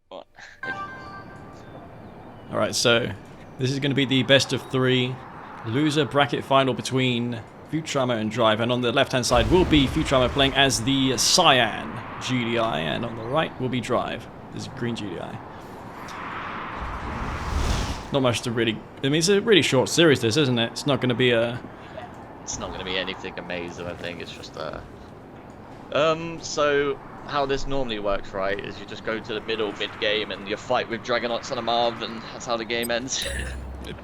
What? Alright, so this is going to be the best of 3 loser bracket final between Futurama and Drive. And on the left-hand side will be Futurama playing as the Cyan GDI, and on the right will be Drive. This is green GDI. Not much to really... I mean, it's a really short series, this, isn't it? It's not going to be a... It's not going to be anything amazing, I think. It's just so how this normally works, right, is you just go to the mid-game and you fight with Dragonauts on a Marv, and that's how the game ends.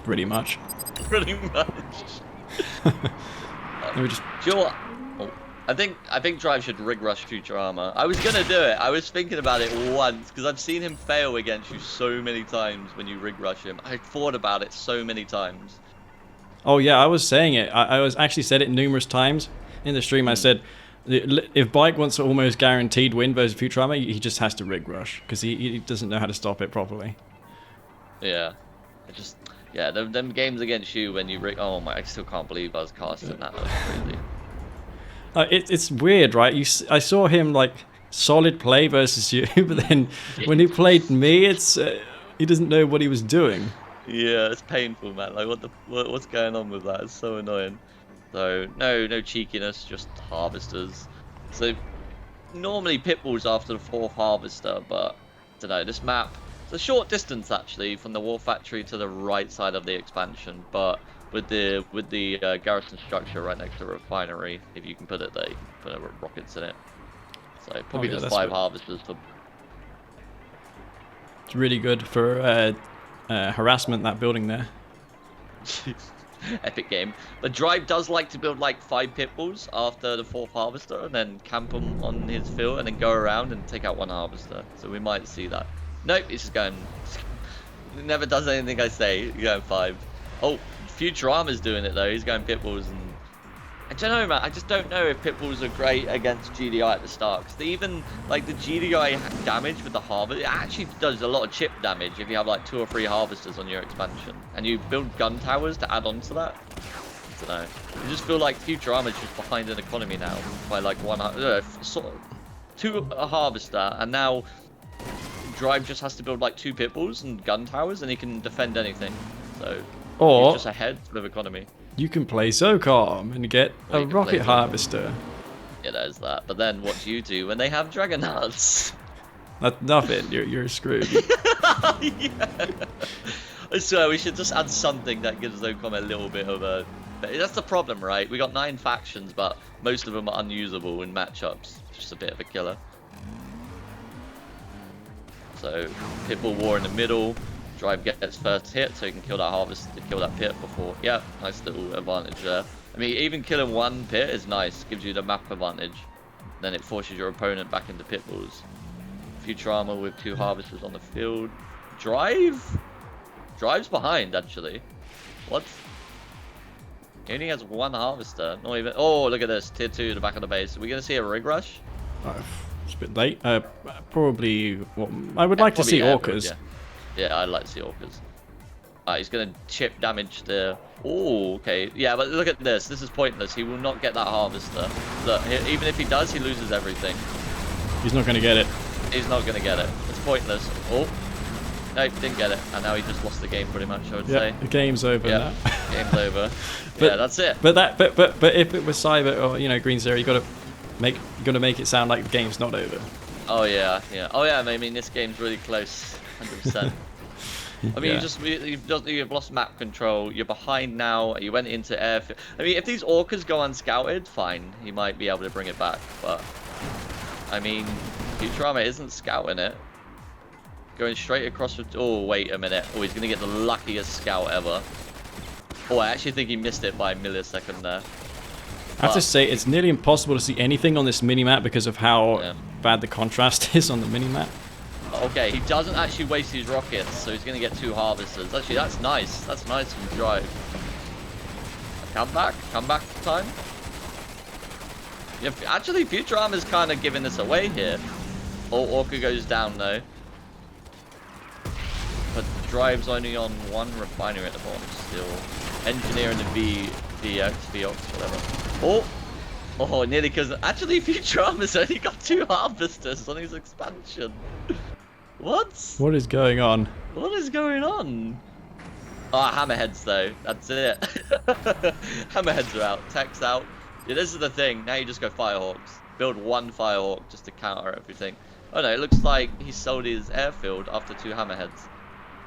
Pretty much. Pretty much. Let me just... Do you know what? Oh, I think Drive should rig rush Futurama. I was gonna do it. I was thinking about it once because I've seen him fail against you so many times when you rig rush him. I thought about it so many times. Oh yeah, I was saying it. I was actually said it numerous times in the stream. I said, if Bike wants an almost guaranteed win versus Futurama, he just has to rig rush because he doesn't know how to stop it properly. Yeah, them games against you when you rig. Oh my! I still can't believe I was casting that. That was crazy. It's weird, right? I saw him like solid play versus you, but then when he played me, it's he doesn't know what he was doing. Yeah, it's painful, man. Like what's going on with that? It's so annoying. So no cheekiness, just harvesters. So normally pitbulls after the 4th harvester, but I don't know. This map, it's a short distance actually from the war factory to the right side of the expansion, but with the garrison structure right next to the refinery, if you can put it there, you can put rockets in it. So probably just 5 harvesters for. It's really good for harassment, that building there. Epic game. But Drive does like to build like 5 pitbulls after the 4th harvester and then camp them on his field and then go around and take out 1 harvester. So we might see that. Nope, he's just going. He never does anything I say. He's going 5. Oh, Futurama's doing it though. He's going pitbulls, and I don't know, man. I just don't know if pitbulls are great against GDI at the start. Because even like the GDI damage with the harvest, it actually does a lot of chip damage if you have like 2 or 3 harvesters on your expansion, and you build gun towers to add on to that. I don't know. I just feel like Futurama's just behind an economy now by like 2 a harvester, and now Drive just has to build like 2 pitbulls and gun towers, and he can defend anything. So. Or he's just ahead of economy. You can play so calm and get a rocket harvester. Yeah, there's that. But then what do when they have Dragonauts? Nothing. You're screwed. Yeah. I swear we should just add something that gives Zocom a little bit of a. That's the problem, right? We got 9 factions, but most of them are unusable in matchups. Just a bit of a killer. So Pitbull War in the middle. Drive gets first hit, so he can kill that harvest, kill that pit before. Yeah, nice little advantage there. I mean, even killing 1 pit is nice, gives you the map advantage. Then it forces your opponent back into pitbulls. Futurama with 2 harvesters on the field. Drive's behind actually. What? He only has 1 harvester. Not even. Oh, look at this, tier 2 the back of the base. Are we gonna see a rig rush? It's a bit late. Probably. Well, I would like to see orcas. Yeah. Yeah, I'd like to see orcas. He's going to chip damage the... Oh, okay. Yeah, but look at this. This is pointless. He will not get that harvester. Look, even if he does, he loses everything. He's not going to get it. He's not going to get it. It's pointless. Oh. No, didn't get it. And now he just lost the game pretty much, I would say. The game's over now. Game's over. Yeah, that's it. But if it was Cyber or Green Zero, you got to make it sound like the game's not over. Oh yeah. Oh yeah, I mean this game's really close. 100%. I mean, you've lost map control. You're behind now. You went into airfield. I mean, if these orcas go unscouted, fine. He might be able to bring it back. But I mean, Futurama isn't scouting it. Going straight across. Oh, wait a minute. Oh, he's gonna get the luckiest scout ever. Oh, I actually think he missed it by a millisecond there. I have to say, it's nearly impossible to see anything on this mini-map because of how bad the contrast is on the mini-map. Okay, he doesn't actually waste his rockets, so he's going to get 2 harvesters. Actually, that's nice. That's nice from Drive. Come back time. Yeah, actually, Futurama's kind of giving this away here. Oh, Orca goes down though. But Drive's only on 1 refinery at the bottom still. Engineer in the VX, whatever. Oh, nearly, because actually Futurama's only got 2 harvesters on his expansion. What? What is going on? What is going on? Oh, hammerheads though. That's it. Hammerheads are out. Tech's out. Yeah, this is the thing. Now you just go firehawks. Build one firehawk just to counter everything. Oh no, it looks like he sold his airfield after 2 hammerheads.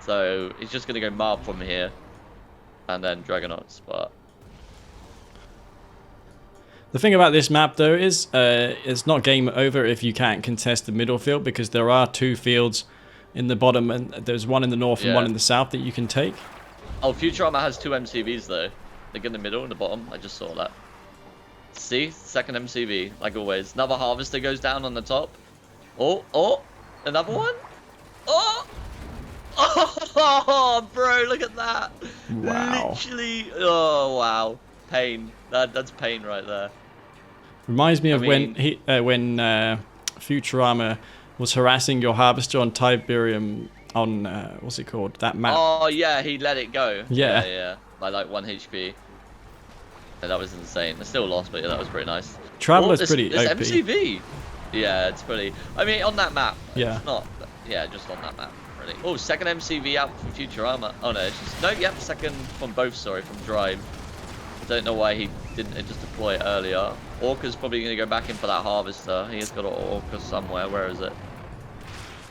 So he's just gonna go Marv from here, and then Dragonauts. But The thing about this map though is it's not game over if you can't contest the middle field, because there are 2 fields in the bottom, and there's one in the north and one in the south that you can take. oh, Futurama has 2 MCVs though. Like in the middle and the bottom. I just saw that. See, second MCV, like always. Another harvester goes down on the top. Oh, another one. Oh, bro, look at that. Wow. Literally, oh wow, pain. That's pain right there. Reminds me of when Futurama was harassing your harvester on Tiberium on what's it called? That map. Oh yeah, he let it go. Yeah. Yeah. By like 1 HP. Yeah, that was insane. I still lost, but yeah, that was pretty nice. Traveler's pretty this OP. MCV. Yeah, it's pretty. I mean, on that map. Yeah. It's not. Yeah, just on that map. Really. Oh, second MCV out from Futurama. Oh no, it's just no. Yep, second from both. Sorry, from Drive. I don't know why he didn't just deploy it earlier. Orca's probably going to go back in for that harvester. He has got an Orca somewhere. Where is it?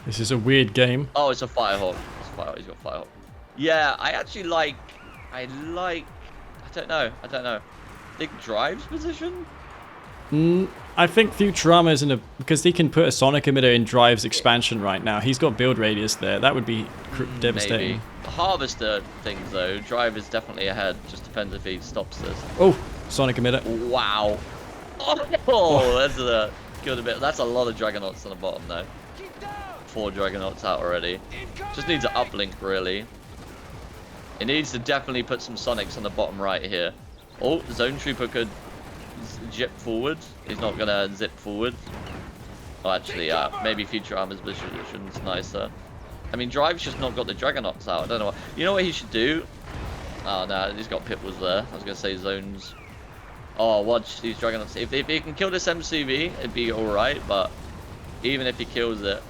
This is a weird game. Oh, it's a Firehawk. It's a Firehawk. He's got Firehawk. Yeah, I actually like. I don't know. Think Drive's position? I think Futurama is because he can put a sonic emitter in Drive's expansion right now. He's got build radius there. That would be devastating. Maybe. The harvester things though, Drive is definitely ahead. Just depends if he stops this. Oh, sonic emitter. Wow. Oh, that's a good a bit. That's a lot of Dragonauts on the bottom though. 4 Dragonauts out already. Just needs an uplink really. It needs to definitely put some Sonics on the bottom right here. Oh, Zone Trooper could zip forward. He's not gonna zip forward. Oh, actually, maybe Futurama's position's nicer. I mean, Drive's just not got the Dragonauts out. I don't know what. You know what he should do? Oh no, he's got Pitbulls there. I was gonna say zones. Oh, watch these Dragonauts. If he can kill this MCV, it'd be all right. But even if he kills it,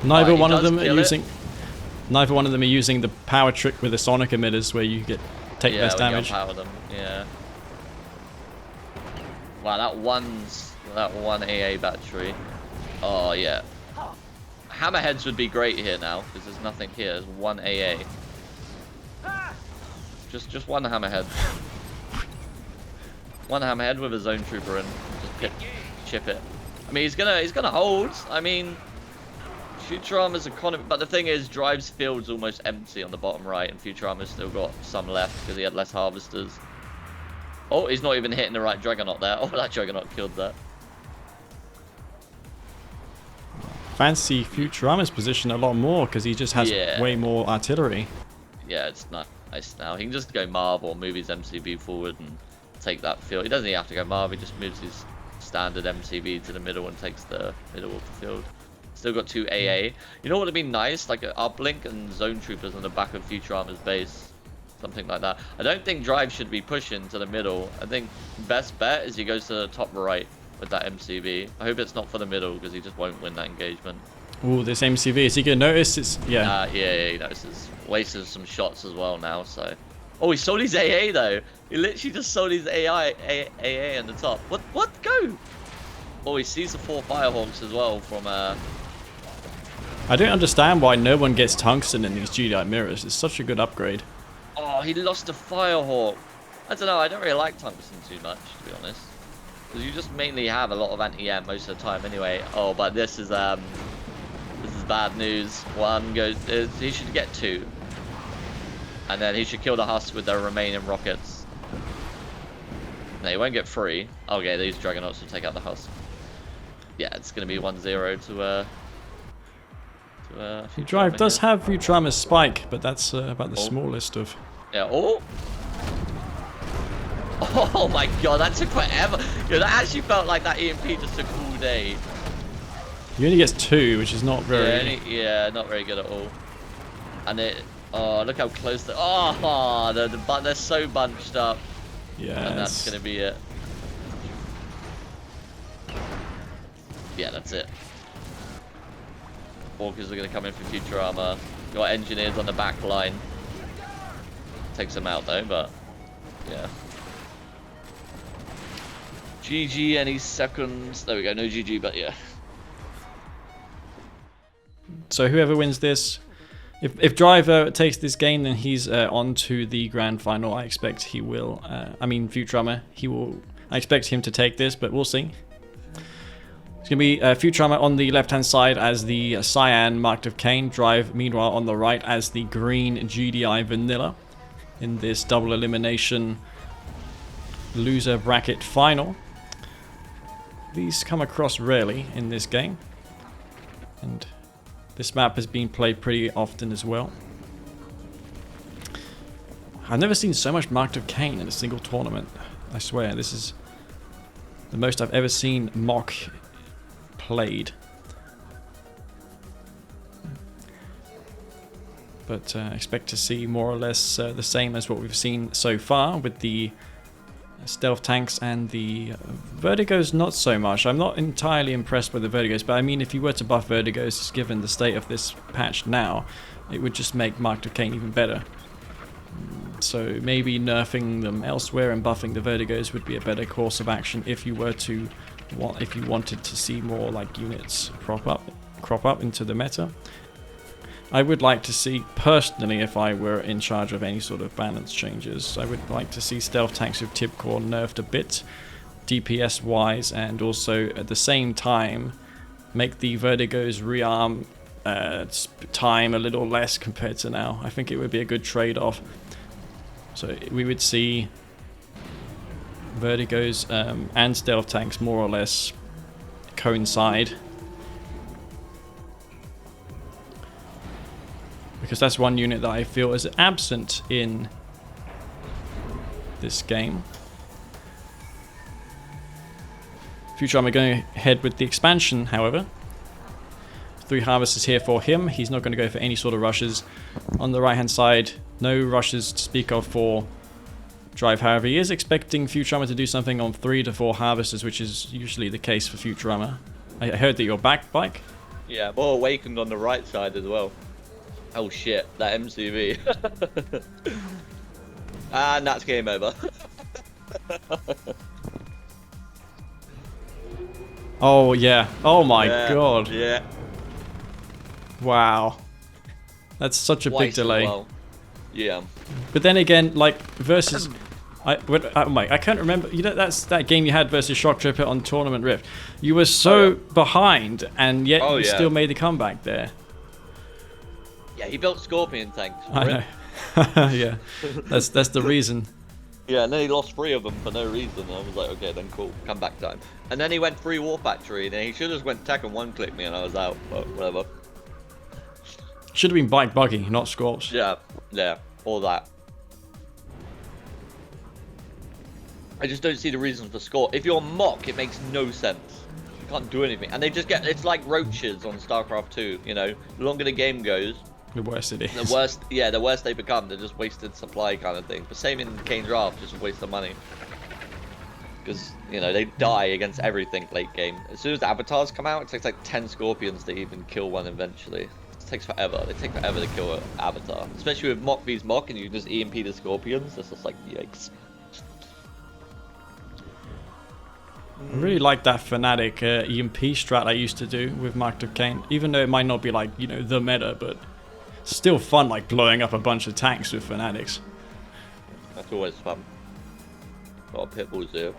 Neither one of them are using the power trick with the sonic emitters, where you take less damage. Power them. Yeah. Wow, that one AA battery. Oh yeah. Hammerheads would be great here now because there's nothing here. There's 1 AA. Just one hammerhead. One hammerhead with a zone trooper and just chip it. I mean, he's gonna hold. I mean, Futurama's economy, but the thing is, Drive's field's almost empty on the bottom right, and Futurama's still got some left because he had less harvesters. Oh, he's not even hitting the right Dragonaut there. Oh, that Dragonaut killed that. Fancy Futurama's position a lot more because he just has way more artillery. Yeah, it's nice now. He can just go Marv or move his MCV forward and take that field. He doesn't even have to go Marv. He just moves his standard MCV to the middle and takes the middle of the field. Still got 2 AA. You know what would be nice? Like an uplink and zone troopers on the back of Futurama's base. Something like that. I don't think Drive should be pushing to the middle. I think best bet is he goes to the top right with that MCV. I hope it's not for the middle because he just won't win that engagement. Ooh, this MCV, is he gonna notice? It's yeah, he notices. Wasted some shots as well now, so. Oh, he sold his AA though. He literally just sold his AA on the top. What? Go! Oh, he sees the 4 Firehawks as well from I don't understand why no one gets tungsten in these GDI mirrors. It's such a good upgrade. Oh, he lost a Firehawk. I don't know, I don't really like tungsten too much, to be honest. Because you just mainly have a lot of anti-air most of the time anyway. Oh, but this is bad news. One goes, he should get 2. And then he should kill the Husk with the remaining rockets. No, he won't get 3. Okay, these Dragonauts will take out the Husk. Yeah, it's going to be 1-0 to Drive does have Futurama's spike, but that's about the smallest of. Yeah. Oh my god, that took forever. Yeah, that actually felt like that EMP just took all day. He only gets 2, which is not very. Yeah, not very good at all. And oh, look how close they. Oh, they're so bunched up. Yeah. And that's gonna be it. Yeah, that's it. Walkers are going to come in for Futurama. Got engineers on the back line. Takes them out though, but yeah. GG any seconds. There we go, no GG, but yeah. So whoever wins this, if Driver takes this game, then he's on to the grand final. I expect he will. I mean, Futurama, he will. I expect him to take this, but we'll see. It's going to be Futurama on the left-hand side as the cyan marked of Kane. Drive, meanwhile, on the right as the green GDI Vanilla in this double elimination loser bracket final. These come across rarely in this game. And this map has been played pretty often as well. I've never seen so much marked of Kane in a single tournament. I swear, this is the most I've ever seen mock played. But expect to see more or less the same as what we've seen so far with the stealth tanks and the vertigos. Not so much. I'm not entirely impressed with the vertigos, but I mean, if you were to buff vertigos, given the state of this patch now, it would just make Mark of Kane even better. So maybe nerfing them elsewhere and buffing the vertigos would be a better course of action if you were to if you wanted to see more like units crop up into the meta. I would like to see, personally, if I were in charge of any sort of balance changes, I would like to see stealth tanks with tip core nerfed a bit, DPS wise, and also at the same time make the vertigos rearm time a little less compared to now. I think it would be a good trade-off. So we would see vertigos and stealth tanks more or less coincide, because that's one unit that I feel is absent in this game. Futurama going ahead with the expansion, however. 3 harvesters here for him. He's not going to go for any sort of rushes. On the right hand side, no rushes to speak of for Drive. However, he is expecting Futurama to do something on 3 to 4 harvesters, which is usually the case for Futurama. I heard that you're back, Bike? Yeah, more awakened on the right side as well. Oh shit, that MCV. And that's game over. Oh yeah. Oh my god. Yeah. Wow. That's such a big delay. Well. Yeah. But then again, like versus I can't remember. You know, that's that game you had versus Shock Tripper on Tournament Rift. You were so behind, and yet you still made the comeback there. Yeah, he built Scorpion tanks. I know. Yeah, that's the reason. Yeah, and then he lost 3 of them for no reason. I was like, okay, then cool, comeback time. And then he went 3 War Factory, and then he should have just went tech and 1-click me, and I was out. But whatever. Should have been Bike Buggy, not Scorps. Yeah, all that. I just don't see the reason for score. If you're mock, it makes no sense. You can't do anything, and they just get. It's like roaches on StarCraft 2. You know, the longer the game goes, the worse it is. the worse. Yeah, the worse they become. They're just wasted supply kind of thing. But same in Kane Draft, just a waste of money. Because you know they die against everything late game. As soon as the avatars come out, it takes like 10 scorpions to even kill one eventually. It takes forever. They take forever to kill an avatar, especially with mock vs mock, and you just EMP the scorpions. It's just like yikes. I really like that Fnatic EMP strat I used to do with Mark of Kane, even though it might not be like, you know, the meta, but it's still fun, like blowing up a bunch of tanks with Fanatics. That's always fun. A lot of pitbulls here.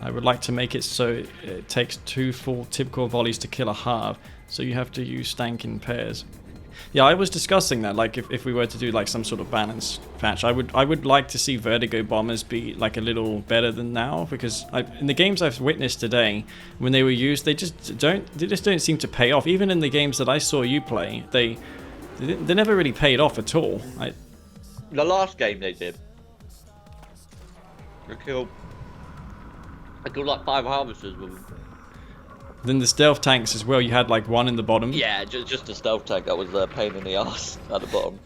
I would like to make it so it takes 2 full tip-core volleys to kill a halve, so you have to use stank in pairs. Yeah, I was discussing that, like if we were to do like some sort of balance patch, I would like to see Vertigo bombers be like a little better than now, because in the games I've witnessed today, when they were used, they just don't seem to pay off. Even in the games that I saw you play, they never really paid off at all. The last game they did. I killed like 5 harvesters with them. Then the stealth tanks as well, you had like 1 in the bottom. Yeah, just a stealth tank that was a pain in the ass at the bottom.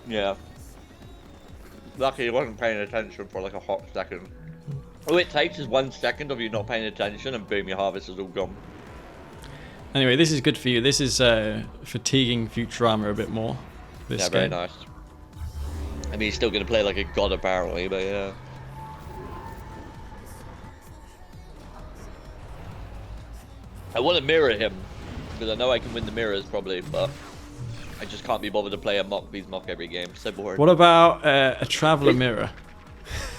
Yeah. Lucky he wasn't paying attention for like a hot second. All it takes is 1 second of you not paying attention and boom, your harvest is all gone. Anyway, this is good for you. This is fatiguing Futurama a bit more. This Yeah, game. very nice. I mean, he's still going to play like a god apparently, but yeah. I want to mirror him, because I know I can win the mirrors probably, but I just can't be bothered to play a mock vs mock every game. So boring. What about a traveler mirror?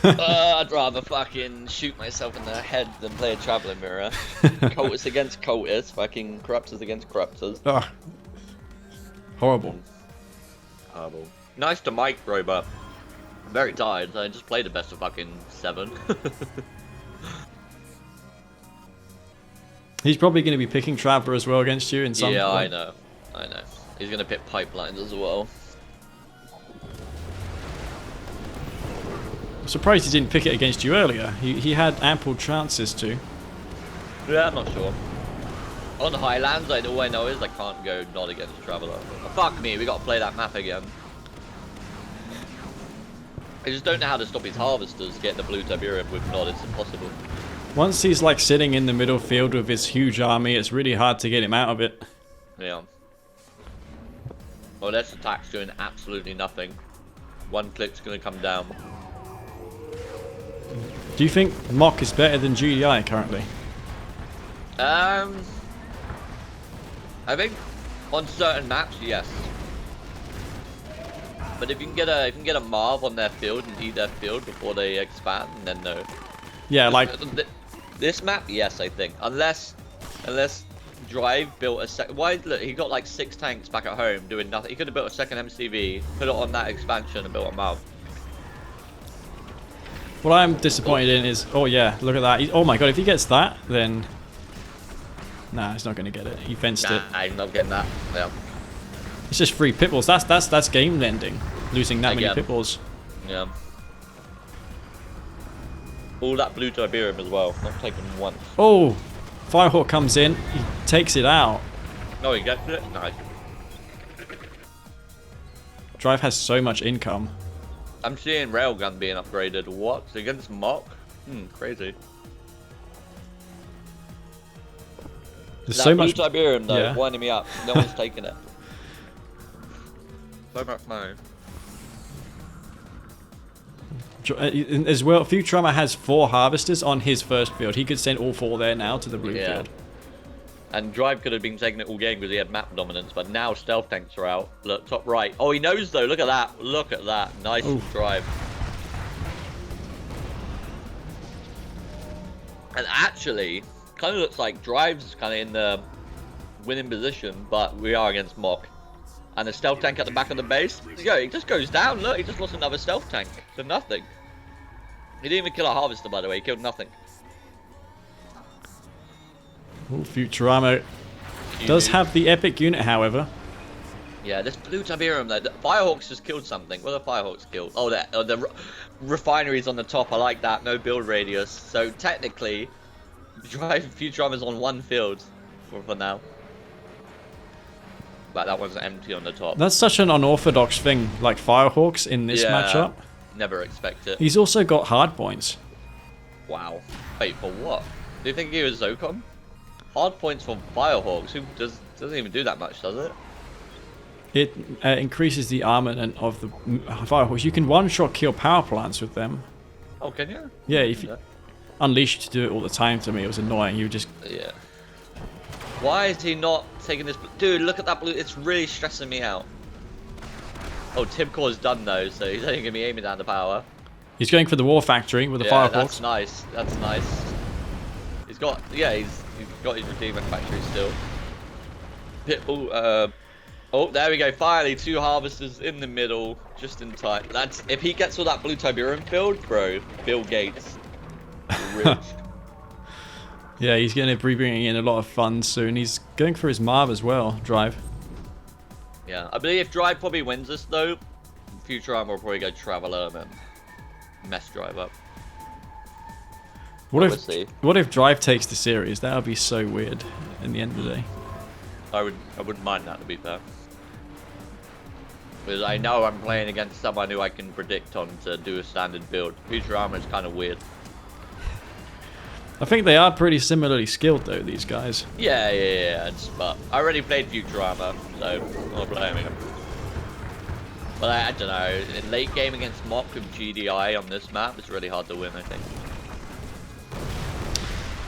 I'd rather fucking shoot myself in the head than play a traveller mirror. Cultists against cultists, fucking corruptors against corruptors. Oh. Horrible. Horrible. Nice to micro, but I'm very tired, so I just played the best of fucking 7. He's probably going to be picking Traveler as well against you in some Yeah, point. I know. He's gonna pick pipelines as well. I'm surprised he didn't pick it against you earlier. He had ample chances to. Yeah, I'm not sure. On the Highlands, all I know is I can't go not against Traveller. Oh, fuck me, we gotta play that map again. I just don't know how to stop his harvesters getting the blue Tiberium with nod, it's impossible. Once he's like sitting in the middle field with his huge army, it's really hard to get him out of it. Yeah. Well, this attack's doing absolutely nothing. 1 click's gonna come down. Do you think Mock is better than GDI currently? I think on certain maps, yes. But if you can get a Marv on their field and eat their field before they expand, then no. Yeah, like This map, yes, I think. Unless Drive built a second. Why? Look, he got like 6 tanks back at home doing nothing. He could have built a second MCV, put it on that expansion, and built a Marv. what I'm disappointed in is, oh yeah, look at that. Oh my god, if he gets that, then nah, he's not going to get it. He fenced it. I'm not getting that. Yeah. It's just 3 pit bulls. That's game ending. Losing that many Again. pit bulls. Yeah. All that blue Tiberium as well. Not taken once. Oh, Firehawk comes in. He takes it out. No, he gets it. Nice. Drive has so much income. I'm seeing Railgun being upgraded. What? Against Mock? Crazy. There's That so blue much. Tiberium though, Yeah. winding me up. No one's taking it. So much money. As well, Futurama has 4 harvesters on his first field. He could send all 4 there now to the blue Yeah. field. And Drive could have been taking it all game because he had map dominance, but now stealth tanks are out. Look, top right. Oh, he knows though. Look at that. Look at that. Nice Oof. Drive. And actually, kind of looks like Drive's kind of in the winning position, but we are against Mock. And the stealth tank at the back of the base. Yo, it just goes down. Look, he just lost another stealth tank to nothing. He didn't even kill a harvester, by the way. He killed nothing. Ooh, Futurama does have the epic unit, however. Yeah, this blue Tiberium though. The Firehawks just killed something. What are the Firehawks killed? Oh, the refineries on the top. I like that. No build radius. So technically, Futurama's on 1 field for now. But that one's empty on the top. That's such an unorthodox thing, like Firehawks in this Yeah. matchup. Never expect it. He's also got hard points. Wow. Wait, for what? Do you think he was Zocom? Hard points for Firehawks. Who doesn't even do that much, does it? It increases the armament of the Firehawks. You can one-shot kill power plants with them. Oh, can you? Yeah, if you Unleashed to do it all the time to me, it was annoying. You just... Yeah. Why is he not taking this? Dude, look at that blue. It's really stressing me out. Oh, Tibcor's done though, so he's only gonna be aiming down the power. He's going for the war factory with the Yeah, Firehawks. that's nice. That's nice. He's got, yeah, he's got his redeemer factory still. Pitbull, oh, there we go. Finally, 2 harvesters in the middle, just in time. That's if he gets all that blue Tiberium filled, bro. Bill Gates, rich. Yeah, he's going to be bringing in a lot of funds soon. He's going for his Marv as well, Drive. Yeah, I believe if Drive probably wins this though, Futurama will probably go Traveller and then mess Drive up. What Obviously. what if Drive takes the series? That would be so weird in the end of the day. I wouldn't mind that, to be fair. Because I know I'm playing against someone who I can predict on to do a standard build. Futurama is kind of weird. I think they are pretty similarly skilled though, these guys. Yeah. But I already played Futurama, so I'm not blaming him. But I don't know. In late game against Mock with GDI on this map, it's really hard to win, I think.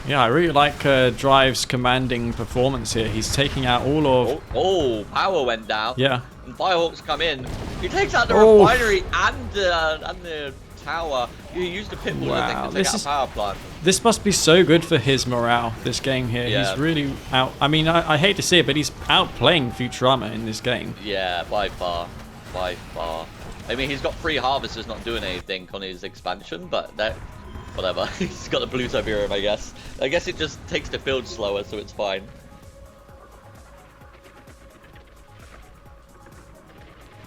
Yeah, I really like Drive's commanding performance here. He's taking out all of... Oh, power went down. Yeah. And Firehawks come in. He takes out the refinery and the tower. He used the pitbull, I think, to take out a power plant. This must be so good for his morale, this game here. Yeah. He's really out... I mean, I hate to say it, but he's outplaying Futurama in this game. Yeah, by far. By far. I mean, he's got 3 harvesters not doing anything on his expansion, but that... Whatever. He's got the blue Tiberium, I guess. I guess it just takes the field slower, so it's fine.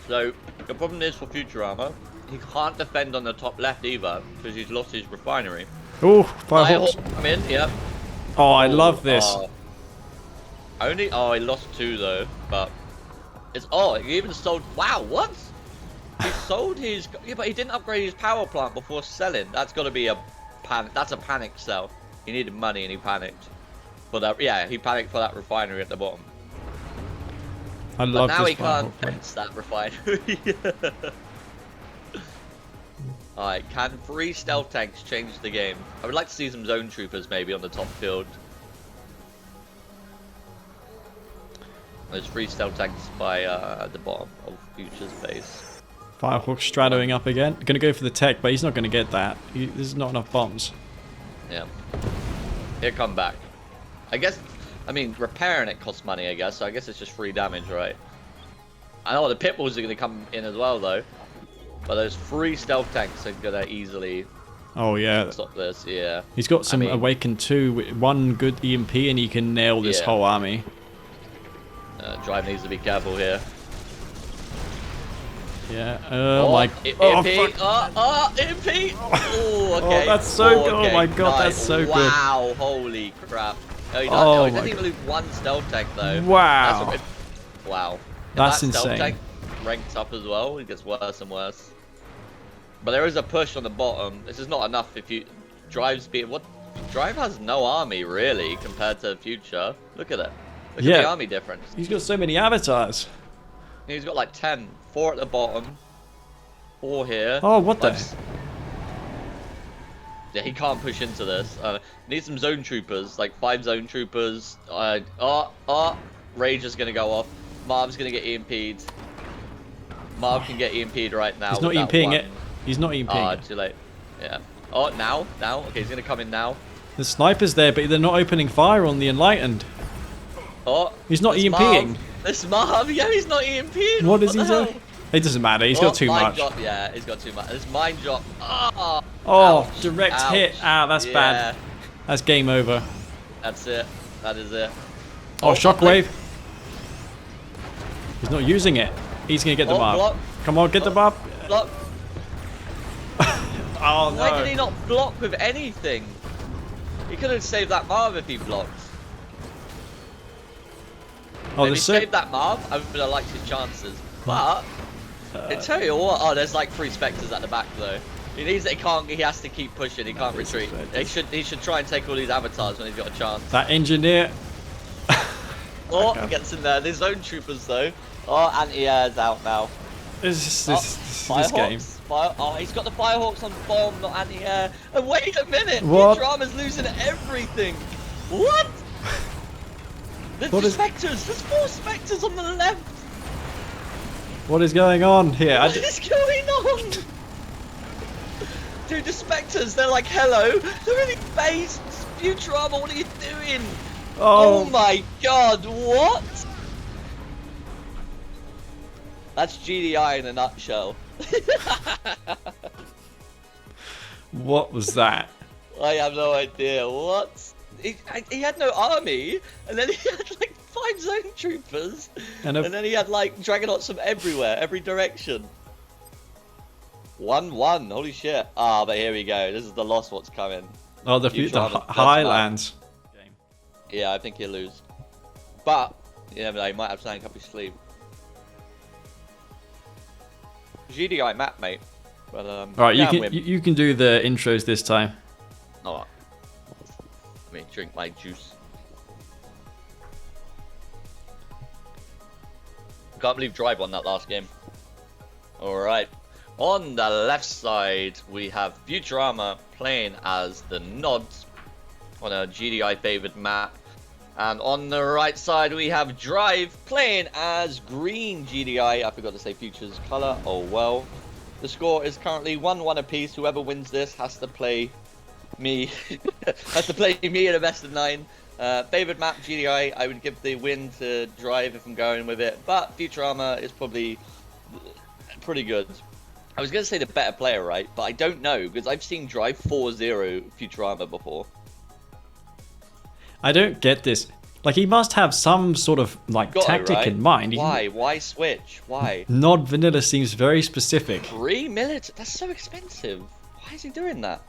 So, the problem is for Futurama, he can't defend on the top left either, because he's lost his refinery. Oh, Firehawks. I'm in, yep. Oh, I love this. He lost 2 though, but... It's... Oh, he even sold... Wow, what? He sold his... Yeah, but he didn't upgrade his power plant before selling. That's got to be a... That's a panic sell. He needed money and he panicked. But that, yeah, he panicked for that refinery at the bottom. I love this. But now he Firehawk can't fence that refinery. Alright, can 3 stealth tanks change the game? I would like to see some zone troopers maybe on the top field. There's 3 stealth tanks by at the bottom of Future's base. Firehawk straddling up again. Gonna go for the tech, but he's not gonna get that. There's not enough bombs. Yeah. He'll come back. I guess, I mean, repairing it costs money, I guess, so I guess it's just free damage, right? I know the pitbulls are gonna come in as well, though. But those 3 stealth tanks are gonna easily... Oh, yeah. Stop this, yeah. He's got some Awakened 2 with 1 good EMP, and he can nail this whole army. Drive needs to be careful here. Yeah. My. EMP. Fuck. EMP. Oh, okay. Oh, that's so good. Okay. Oh my god, Nice. that's so good. Wow, holy crap. Oh, he doesn't even lose 1 stealth tank though. Wow. Wow. That's that stealth insane. tank ranks up as well. It gets worse and worse. But there is a push on the bottom. This is not enough if you drive speed. What? Drive has no army really compared to Future. Look at it. Look at the army difference. He's got so many avatars. He's got like 10. 4 at the bottom. 4 here. Oh, what the? Yeah, he can't push into this. Need some zone troopers, like 5 zone troopers. Rage is gonna go off. Marv's gonna get EMP'd. Marv can get EMP'd right now. He's not EMPing it. He's not EMPing it. Too late. Yeah. Oh, now. Okay, he's gonna come in now. The sniper's there, but they're not opening fire on the Enlightened. Oh. He's not EMPing. This Marv, yeah, he's not EMPing. What is he doing? It doesn't matter. He's got too much. Yeah, he's got too much. This mine drop. Oh, ouch, direct hit. Ah, that's bad. That's game over. That's it. That is it. Oh, shockwave. He's not using it. He's gonna get the mob. Come on, get the mob. Block. Oh no. Why did he not block with anything? He could have saved that Marv if he blocked. Oh, if he saved that Marv, I would have liked his chances. But I tell you what, there's like 3 Spectres at the back though. He needs it. He has to keep pushing. He can't retreat. He should try and take all these avatars when he's got a chance. That engineer. Oh, he gets in there. There's zone troopers though. Oh, anti-air's out now. This game. Oh, he's got the Firehawks on bomb, not anti-air. And wait a minute, Futurama's losing everything. What? There's Spectres. There's 4 Spectres on the left. What is going on here? What is going on? Dude, the Spectres, they're like, hello. They're in base. Futurama, what are you doing? Oh my god, what? That's GDI in a nutshell. What was that? I have no idea. What? He had no army, and then he had like 5 zone troopers, and then he had like Dragonauts from everywhere, every direction. 1-1, holy shit. But here we go. This is the loss what's coming. Oh, the Highlands. Yeah, I think he'll lose. But, you never know, he might have something up his sleeve. GDI map, mate. But, alright, you can do the intros this time. Alright. Let me drink my juice. Can't believe Drive won that last game. Alright. On the left side, we have Futurama playing as the Nods on a GDI favored map. And on the right side, we have Drive playing as Green GDI. I forgot to say Future's color. Oh well. The score is currently 1-1 apiece. Whoever wins this has to play me. Has to play me in a best of 9. Favorite map GDI. I would give the win to Drive if I'm going with it. But Futurama is probably pretty good. I was going to say the better player, right? But I don't know because I've seen Drive 4-0 Futurama before. I don't get this. Like, he must have some sort of, like, tactic right? in mind. Why? Why switch? Why? Nod Vanilla seems very specific. 3 minutes? That's so expensive. Why is he doing that?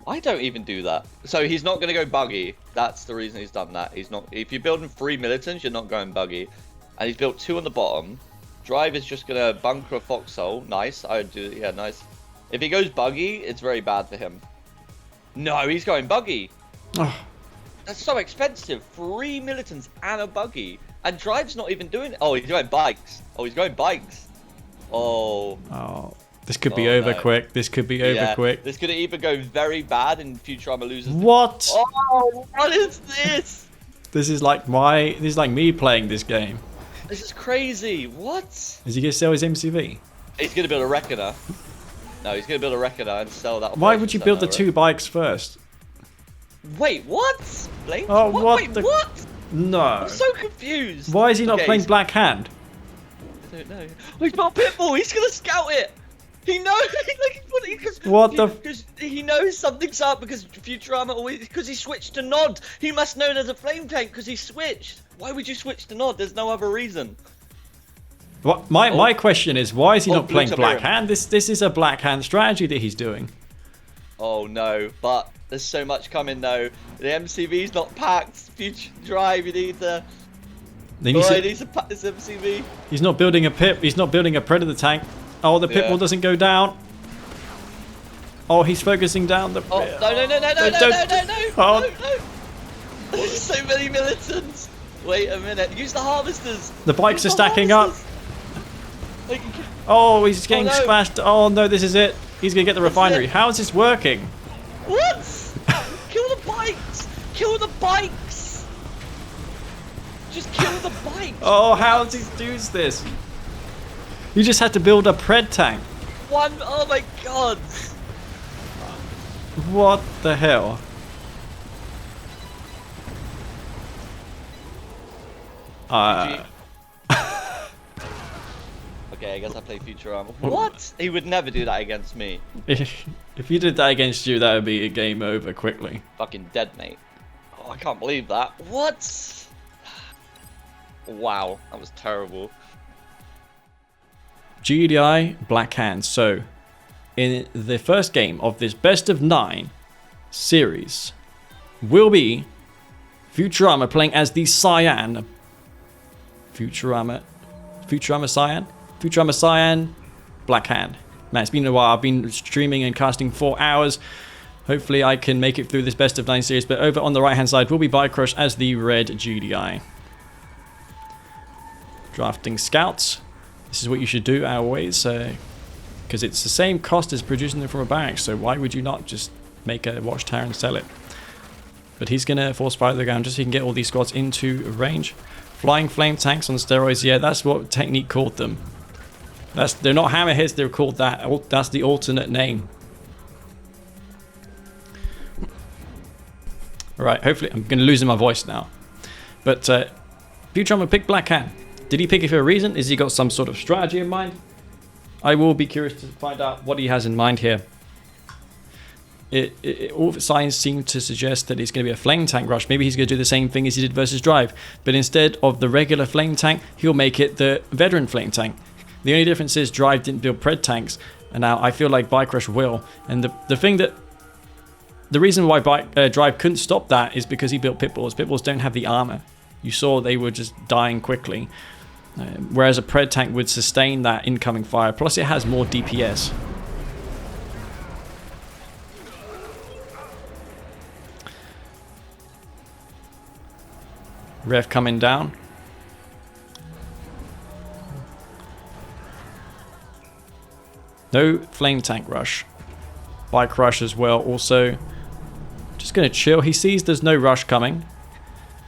I don't even do that. So he's not going to go buggy. That's the reason he's done that. He's not. If you're building 3 militants, you're not going buggy. And he's built 2 on the bottom. Drive is just going to bunker a foxhole. Nice. I would do. Yeah, nice. If he goes buggy, it's very bad for him. No, he's going buggy. Oh. That's so expensive. 3 militants and a buggy. And Drive's not even doing it. Oh, he's going bikes. Oh, he's going bikes. Oh. Oh. This could be over quick. This could be over quick. This could either go very bad and Futurama loses. What? Oh, what is this? This is like me playing this game. This is crazy. What? Is he going to sell his MCV? He's going to build a Reckoner. No, he's going to build a Reckoner and sell that. Why would you build the 2 bikes first? Wait, what? Blake? Oh, what? Wait, what? No. I'm so confused. Why is he not playing Black Hand? I don't know. Oh, he's got a Pitbull. He's going to scout it. He knows. Because he knows something's up because Futurama always. Because he switched to Nod. He must know there's a flame tank because he switched. Why would you switch to Nod? There's no other reason. What? My question is, why is he not playing Black Hand? This is a Black Hand strategy that he's doing. Oh no, but there's so much coming though. The MCV's not packed. Future Drive, you need to. He needs to pack this MCV. He's not building a pip. He's not building a Predator tank. Oh, the Pitbull doesn't go down. Oh, he's focusing down the. Oh, no. Oh. No. There's so many militants. Wait a minute. Use the harvesters. The bikes are stacking up. Oh, he's getting splashed. Oh no, this is it. He's gonna get the refinery. How is this working? What? Kill the bikes. Kill the bikes. Just kill the bikes. Oh, how does he do this? You just had to build a Pred tank. Oh my god. What the hell? Okay, I guess I play Futurama. What? He would never do that against me. If you did that against you, that would be a game over quickly. Fucking dead, mate. Oh, I can't believe that. What? Wow, that was terrible. GDI Black Hand. So, in the first game of this best of 9 series, will be Futurama playing as the Cyan. Futurama Cyan? Futurama Cyan, Black Hand. Man, it's been a while. I've been streaming and casting 4 hours. Hopefully I can make it through this best of 9 series. But over on the right hand side will be BikeRush as the red GDI. Drafting scouts. This is what you should do always, because it's the same cost as producing them from a barracks, so why would you not just make a watchtower and sell it? But he's going to force fire to the ground just so he can get all these squads into range. Flying flame tanks on steroids, yeah, that's what Technique called them. They're not hammerheads, they're called that. That's the alternate name. Alright, hopefully, I'm going to lose my voice now. But Futurama picked Black Hand. Did he pick it for a reason? Has he got some sort of strategy in mind? I will be curious to find out what he has in mind here. All signs seem to suggest that it's going to be a flame tank rush. Maybe he's going to do the same thing as he did versus Drive. But instead of the regular flame tank, he'll make it the veteran flame tank. The only difference is Drive didn't build Pred tanks. And now I feel like BikeRush will. And the reason why Drive couldn't stop that is because he built Pitbulls. Pitbulls don't have the armor. You saw they were just dying quickly. Whereas a Pred tank would sustain that incoming fire. Plus it has more DPS. Rev coming down. No flame tank rush. Bike rush as well. Also, just going to chill. He sees there's no rush coming.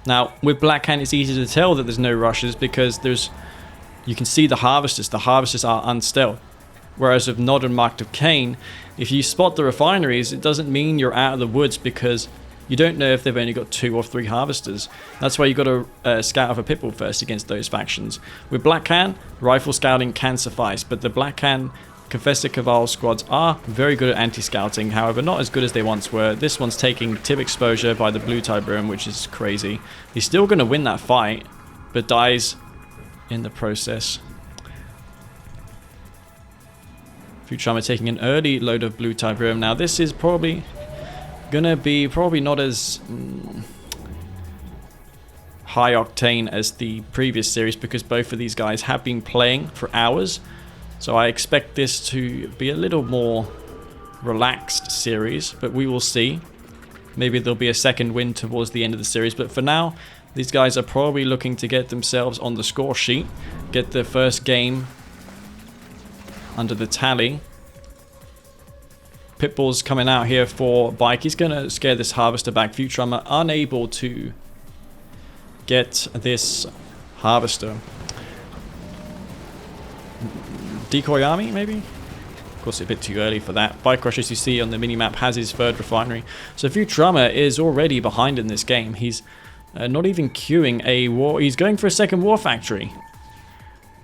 Now, with Blackhand, it's easy to tell that there's no rushes because you can see the harvesters. The harvesters are unstealth. Whereas with Nod and Marked of Kane, if you spot the refineries, it doesn't mean you're out of the woods because you don't know if they've only got 2 or 3 harvesters. That's why you've got to scout of a pitbull first against those factions. With Blackhand, rifle scouting can suffice, but the Blackhand Confessor Caval squads are very good at anti-scouting, however not as good as they once were. This one's taking tip exposure by the blue Tiberium, which is crazy. He's still going to win that fight, but dies in the process. Futurama taking an early load of blue Tiberium. Now this is probably going to be not as high octane as the previous series because both of these guys have been playing for hours. So I expect this to be a little more relaxed series, but we will see. Maybe there'll be a second win towards the end of the series, but for now, these guys are probably looking to get themselves on the score sheet, get their first game under the tally. Pitbull's coming out here for Bike. He's going to scare this Harvester back. Futurama unable to get this Harvester. Decoy army, maybe? Of course, a bit too early for that. BikeRush, as you see on the minimap, has his 3rd refinery. So Futurama is already behind in this game. He's not even queuing a war. He's going for a 2nd war factory.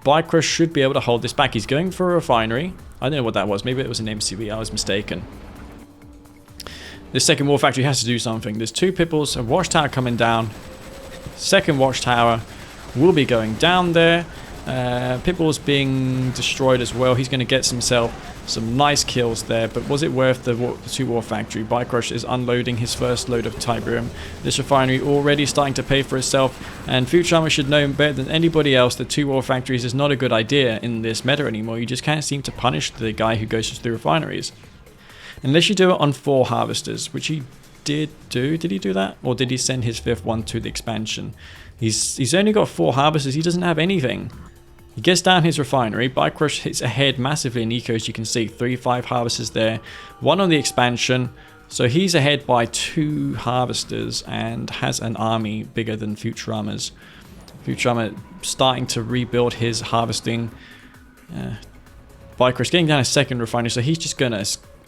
BikeRush should be able to hold this back. He's going for a refinery. I don't know what that was. Maybe it was an MCV. I was mistaken. This 2nd war factory has to do something. There's 2 Pitbulls, a watchtower coming down. 2nd watchtower will be going down there. Pitbull's being destroyed as well. He's going to get himself some nice kills there, but was it worth the 2 war factory? BikeRush is unloading his first load of Tiberium. This refinery already starting to pay for itself, and Futurama should know better than anybody else that 2 war factories is not a good idea in this meta anymore. You just can't seem to punish the guy who goes through refineries. Unless you do it on 4 harvesters, which he did do. Did he do that? Or did he send his 5th one to the expansion? He's only got 4 harvesters. He doesn't have anything. He gets down his refinery. BikeRush hits ahead massively in eco, as you can see. 3-5 harvesters there. 1 on the expansion. So he's ahead by 2 harvesters and has an army bigger than Futurama's. Futurama starting to rebuild his harvesting. BikeRush getting down a 2nd refinery. So he's just going to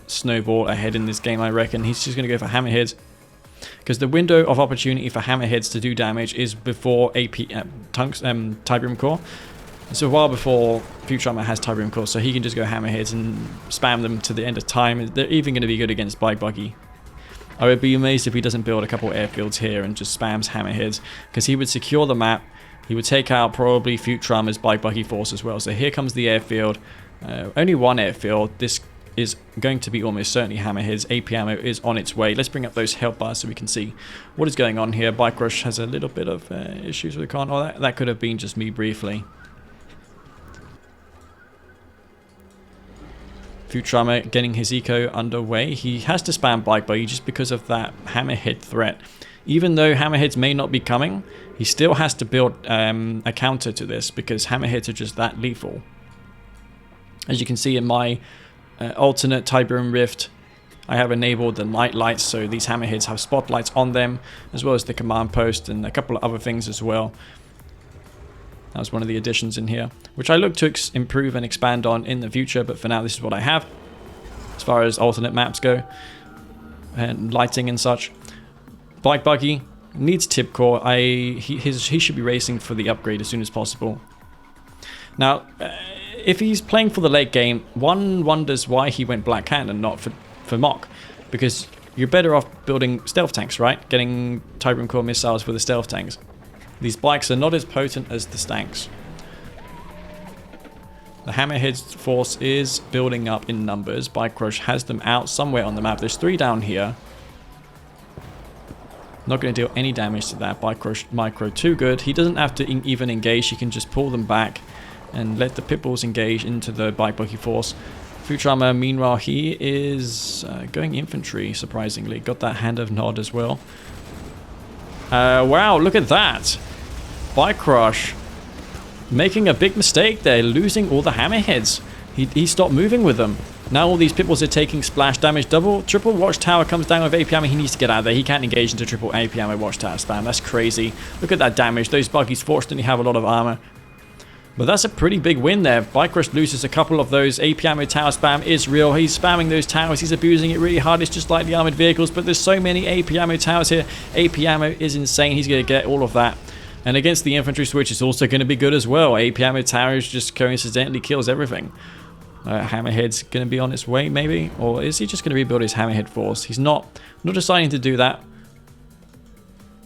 snowball ahead in this game, I reckon. He's just going to go for hammerheads. Because the window of opportunity for hammerheads to do damage is before AP Tiberium Core. So a while before Futurama has Tiberium Core, so he can just go hammerheads and spam them to the end of time. They're even going to be good against Bike Buggy. I would be amazed if he doesn't build a couple airfields here and just spams hammerheads, because he would secure the map. He would take out probably Futurama's Bike Buggy force as well. So here comes the airfield. Only 1 airfield. This is going to be almost certainly hammerheads. AP ammo is on its way. Let's bring up those health bars so we can see what is going on here. BikeRush has a little bit of issues with the con. Oh, that could have been just me briefly. Futurama getting his eco underway. He has to spam Bike Buggy just because of that hammerhead threat. Even though hammerheads may not be coming, he still has to build a counter to this because hammerheads are just that lethal. As you can see in my alternate Tiberium Rift, I have enabled the night lights, so these hammerheads have spotlights on them, as well as the command post and a couple of other things as well. That was one of the additions in here, which I look to improve and expand on in the future, but for now this is what I have as far as alternate maps go and lighting and such. Bike Buggy needs tip core. He should be racing for the upgrade as soon as possible. Now, if he's playing for the late game, one wonders why he went Black Hand and not for Mock, because you're better off building stealth tanks, right? Getting Tiberium Core missiles for the stealth tanks. These bikes are not as potent as the stanks. The hammerheads force is building up in numbers. BikeRush has them out somewhere on the map. There's 3 down here. Not going to deal any damage to that. BikeRush micro too good. He doesn't have to even engage. He can just pull them back and let the pitbulls engage into the Bike Buggy force. Futurama, meanwhile, he is going infantry, surprisingly. Got that hand of nod as well. Wow, look at that. BikeRush making a big mistake there, losing all the hammerheads. He stopped moving with them. Now all these pitbulls are taking splash damage. Triple watchtower comes down with AP ammo. He needs to get out of there. He can't engage into triple AP ammo watchtower spam. That's crazy. Look at that damage. Those buggies fortunately have a lot of armor. But that's a pretty big win there. BikeRush loses a couple of those. AP ammo tower spam is real. He's spamming those towers. He's abusing it really hard. It's just like the armored vehicles, but there's so many AP ammo towers here. AP ammo is insane. He's going to get all of that. And against the infantry switch, it's also going to be good as well. AP ammo towers just coincidentally kills everything. Hammerhead's going to be on its way, maybe? Or is he just going to rebuild his hammerhead force? He's not deciding to do that.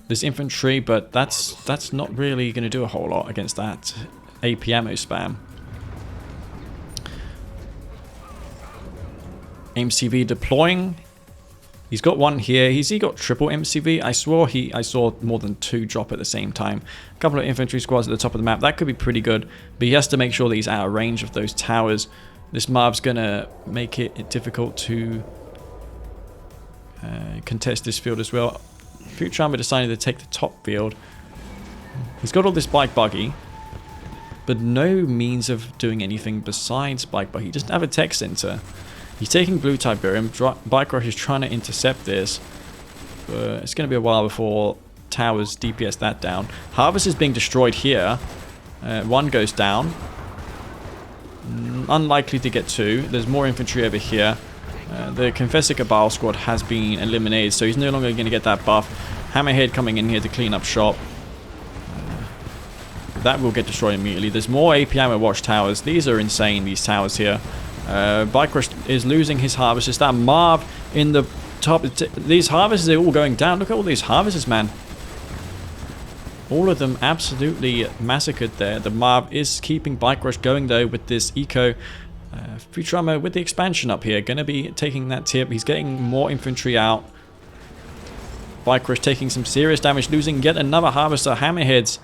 This infantry, but that's not really going to do a whole lot against that AP ammo spam. MCV deploying. He's got one here. He got triple MCV. I saw more than 2 drop at the same time. A couple of infantry squads at the top of the map. That could be pretty good. But he has to make sure that he's out of range of those towers. This mob's going to make it difficult to contest this field as well. Futurama decided to take the top field. He's got all this bike buggy, but no means of doing anything besides bike buggy. He doesn't have a tech center. He's taking blue Tiberium. BikeRush is trying to intercept this. But it's going to be a while before towers DPS that down. Harvest is being destroyed here. One goes down. Unlikely to get 2. There's more infantry over here. The Confessor Cabal squad has been eliminated, so he's no longer going to get that buff. Hammerhead coming in here to clean up shop. That will get destroyed immediately. There's more AP ammo watchtowers. These are insane, these towers here. BikeRush is losing his harvesters. That Marv in the top. These harvesters are all going down. Look at all these harvesters, man. All of them absolutely massacred there. The Marv is keeping BikeRush going though with this eco. Futurama with the expansion up here, going to be taking that tip. He's getting more infantry out. BikeRush taking some serious damage, losing yet another harvester. Hammerheads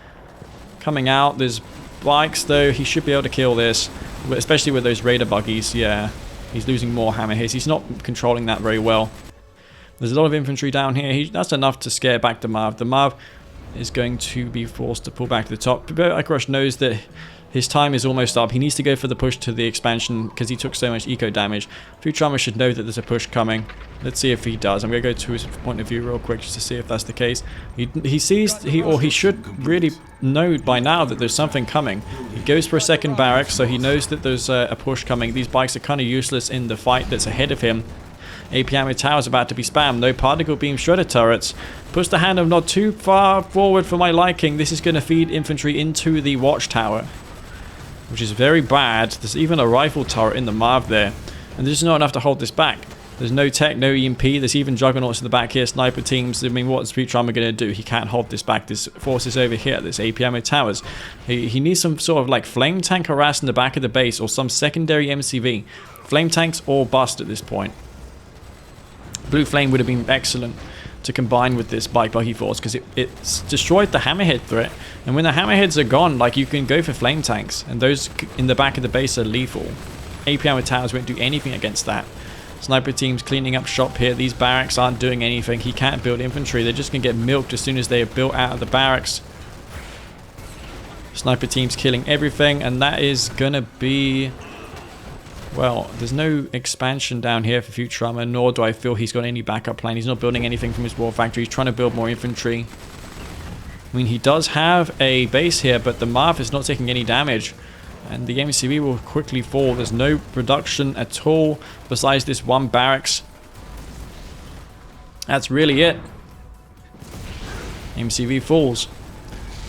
coming out. There's bikes though. He should be able to kill this, especially with those raider buggies. Yeah, he's losing more hammerheads. He's not controlling that very well. There's a lot of infantry down here. That's enough to scare back the Marv. The Marv is going to be forced to pull back to the top. BikeRush knows that his time is almost up. He needs to go for the push to the expansion because he took so much eco damage. Futurama should know that there's a push coming. Let's see if he does. I'm going to go to his point of view real quick just to see if that's the case. He should really know by now that there's something coming. He goes for a second barracks, so he knows that there's a push coming. These bikes are kind of useless in the fight that's ahead of him. AP ammo tower's about to be spammed. No particle beam shredder turrets. Push the hand of not too far forward for my liking. This is going to feed infantry into the watchtower, which is very bad. There's even a rifle turret in the Marv there, and there's not enough to hold this back. There's no tech, no EMP. There's even juggernauts in the back here, sniper teams. I mean, what's Futurama going to do? He can't hold this back. There's forces over here. There's AP ammo towers. He needs some sort of like flame tank harass in the back of the base, or some secondary MCV. Flame tanks or bust at this point. Blue flame would have been excellent to combine with this bike buggy force because it's destroyed the hammerhead threat, and when the hammerheads are gone, like, you can go for flame tanks, and those in the back of the base are lethal. AP ammo towers won't do anything against that. Sniper teams cleaning up shop here. These barracks aren't doing anything. He can't build infantry. They're just gonna get milked as soon as they are built out of the barracks. Sniper teams killing everything, and that is gonna be, well, there's no expansion down here for Futurama, nor do I feel he's got any backup plan. He's not building anything from his war factory. He's trying to build more infantry. I mean, he does have a base here, but the Marv is not taking any damage, and the MCV will quickly fall. There's no production at all besides this one barracks. That's really it. MCV falls,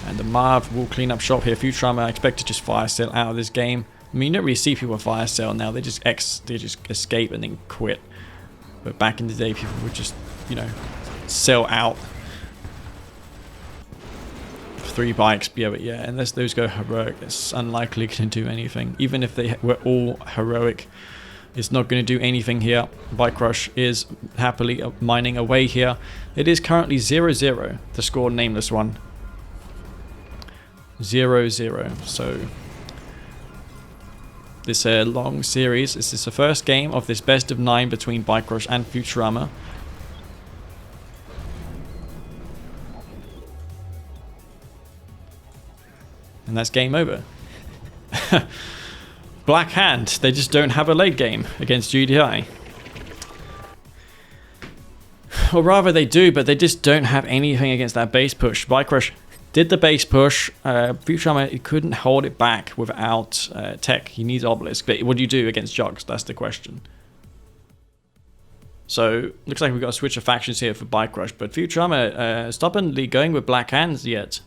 and the Marv will clean up shop here. Futurama, I expect to just fire sale out of this game. I mean, you don't really see people fire sale now. They just escape and then quit. But back in the day, people would just, you know, sell out. 3 bikes, yeah, but yeah, unless those go heroic, it's unlikely to do anything. Even if they were all heroic, it's not going to do anything here. BikeRush is happily mining away here. It is currently 0-0, the score nameless one. 0-0, so this long series. This is the first game of this best of 9 between BikeRush and Futurama. And that's game over. Black Hand, they just don't have a late game against GDI. Or rather they do, but they just don't have anything against that base push. BikeRush did the base push. Futurama, he couldn't hold it back without tech. He needs Obelisk. But what do you do against Jugs? That's the question. So, looks like we've got a switch of factions here for BikeRush. But Futurama stubbornly going with Black Hands yet.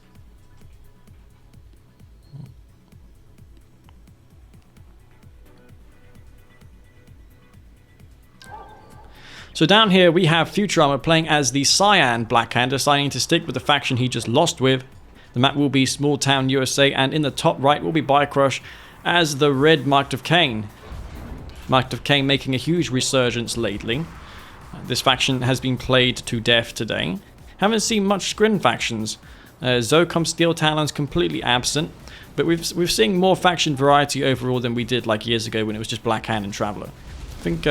So down here we have Futurama playing as the Cyan Black Hand, deciding to stick with the faction he just lost with. The map will be Small Town USA, and in the top right will be BikeRush as the red Marked of Kane. Marked of Kane making a huge resurgence lately. This faction has been played to death today. Haven't seen much Scrin factions. Zocom Steel Talon's completely absent, but we've seen more faction variety overall than we did like years ago when it was just Black Hand and Traveler. I think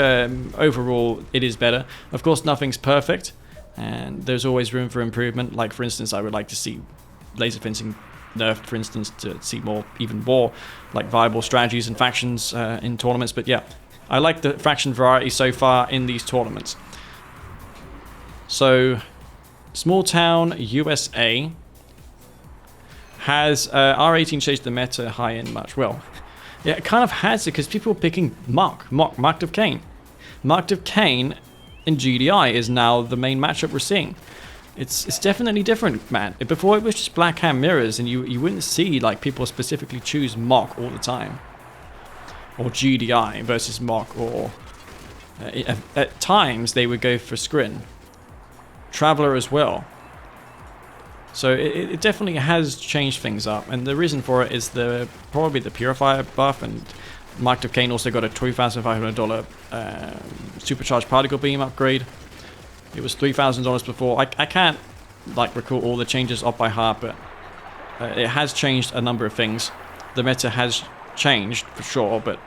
overall it is better. Of course, nothing's perfect, and there's always room for improvement. Like, for instance, I would like to see laser fencing nerfed, for instance, to see even more like viable strategies and factions in tournaments. But yeah, I like the faction variety so far in these tournaments. So, Small Town USA has R18 changed the meta high end much? Well, yeah, it kind of has it because people are picking Marked of Kane. Marked of Kane in GDI is now the main matchup we're seeing. It's definitely different, man. Before it was just Black Hand mirrors, and you wouldn't see like people specifically choose Mock all the time, or GDI versus Mock, or at times they would go for Scrin, Traveler as well. So it definitely has changed things up, and the reason for it is probably the Purifier buff, and Marked of Kane also got a $2,500 supercharged particle beam upgrade. It was $3,000 before. I can't like recall all the changes off by heart, but it has changed a number of things. The meta has changed for sure, but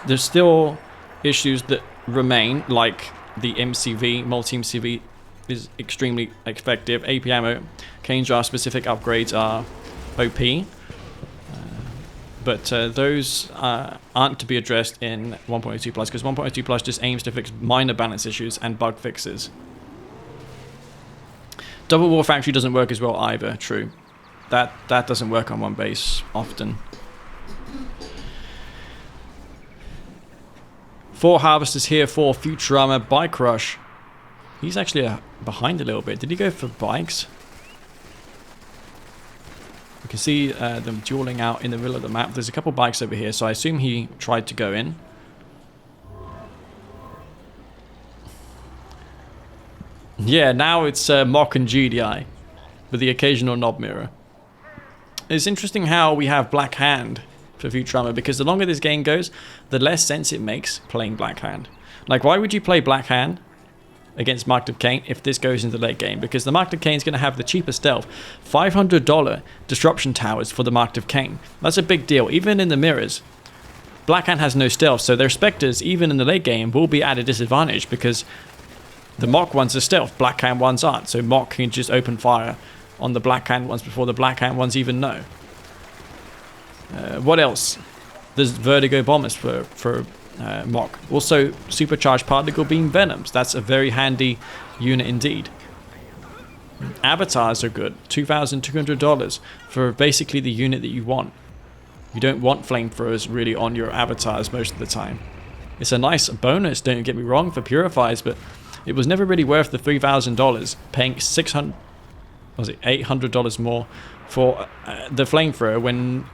there's still issues that remain, like the MCV, multi-MCV is extremely effective. AP ammo, Cane Jar specific upgrades are OP, but those aren't to be addressed in 1.02 Plus, because 1.02 Plus just aims to fix minor balance issues and bug fixes. Double War Factory doesn't work as well either, true. That doesn't work on one base often. 4 harvesters here for Futurama. BikeRush, he's actually behind a little bit. Did he go for bikes? You can see them dueling out in the middle of the map. There's a couple bikes over here, so I assume he tried to go in. Yeah, now it's Mock and GDI with the occasional knob mirror. It's interesting how we have Black Hand for Futurama, because the longer this game goes, the less sense it makes playing Black Hand. Like, why would you play Black Hand against Marked of Kane if this goes into the late game? Because the Marked of Kane is going to have the cheaper stealth. $500 disruption towers for the Marked of Kane. That's a big deal. Even in the mirrors, Black Hand has no stealth, so their Spectres, even in the late game, will be at a disadvantage because the Mock ones are stealth, Black Hand ones aren't. So Mock can just open fire on the Black Hand ones before the Black Hand ones even know. What else? There's Vertigo Bombers for Mock. Also, supercharged particle beam Venoms. That's a very handy unit indeed. Avatars are good. $2,200 for basically the unit that you want. You don't want flamethrowers really on your avatars most of the time. It's a nice bonus, don't get me wrong, for purifiers, but it was never really worth the $3,000, paying $800 more for the flamethrower when,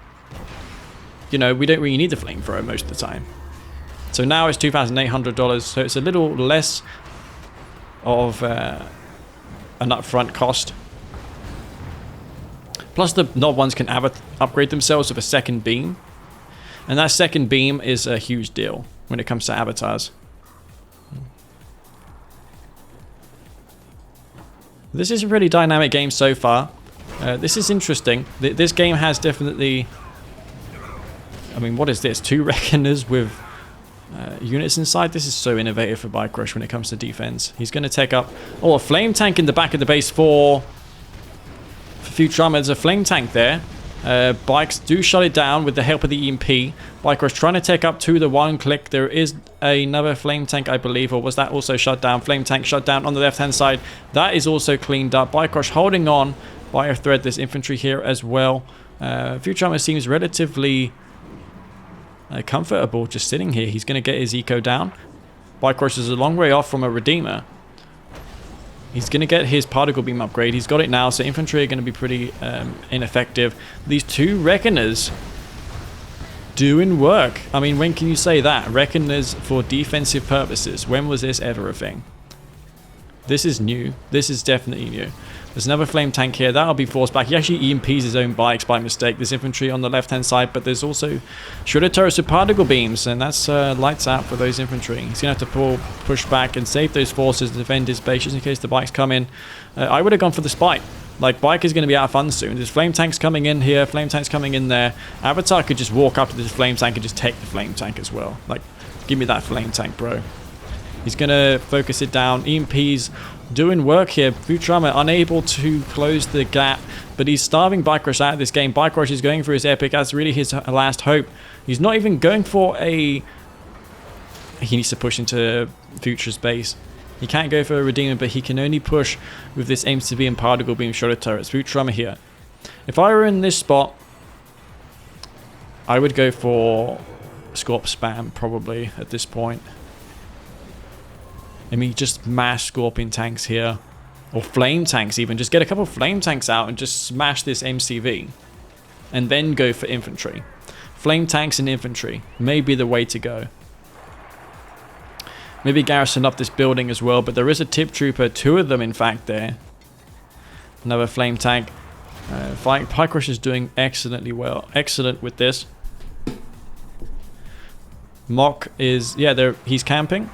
you know, we don't really need the flamethrower most of the time. So now it's $2,800, so it's a little less of an upfront cost. Plus the knob ones can upgrade themselves with a second beam, and that second beam is a huge deal when it comes to avatars. This is a really dynamic game so far. This is interesting. This game has definitely... I mean, what is this? 2 Reckoners with units inside? This is so innovative for BikeRush when it comes to defense. He's going to take up... Oh, a flame tank in the back of the base for Futurama. There's a flame tank there. Bikes do shut it down with the help of the EMP. BikeRush trying to take up to the one click. There is another flame tank, I believe, or was that also shut down? Flame tank shut down on the left-hand side. That is also cleaned up. BikeRush holding on by a thread. There's infantry here as well. Futurama seems relatively comfortable just sitting here. He's going to get his eco down. BikeRush is a long way off from a Redeemer. He's going to get his particle beam upgrade. He's got it now, so infantry are going to be pretty ineffective. These two Reckoners doing work. I mean, when can you say that? Reckoners for defensive purposes. When was this ever a thing? This is new. This is definitely new. There's another flame tank here. That'll be forced back. He actually EMPs his own bikes by mistake. There's infantry on the left-hand side, but there's also shredder turrets with particle beams, and that's lights out for those infantry. He's going to have to push back and save those forces to defend his base just in case the bikes come in. I would have gone for the spike. Like, bike is going to be out of fun soon. There's flame tanks coming in here, flame tanks coming in there. Avatar could just walk up to this flame tank and just take the flame tank as well. Like, give me that flame tank, bro. He's going to focus it down. EMPs doing work here. Futurama unable to close the gap, but he's starving BikeRush out of this game. BikeRush is going for his epic. That's really his last hope. He's not even going for a... He needs to push into Future's base. He can't go for a Redeemer, but he can only push with this AIM-to-B and particle beam shredder turrets. Futurama here. If I were in this spot, I would go for Scorp spam probably at this point. I mean, just mash Scorpion tanks here. Or flame tanks even. Just get a couple of flame tanks out and just smash this MCV. And then go for infantry. Flame tanks and infantry may be the way to go. Maybe garrison up this building as well. But there is a tip trooper. 2 of them, in fact, there. Another flame tank. BikeRush is doing excellently well. Excellent with this. Mock is... Yeah, he's camping.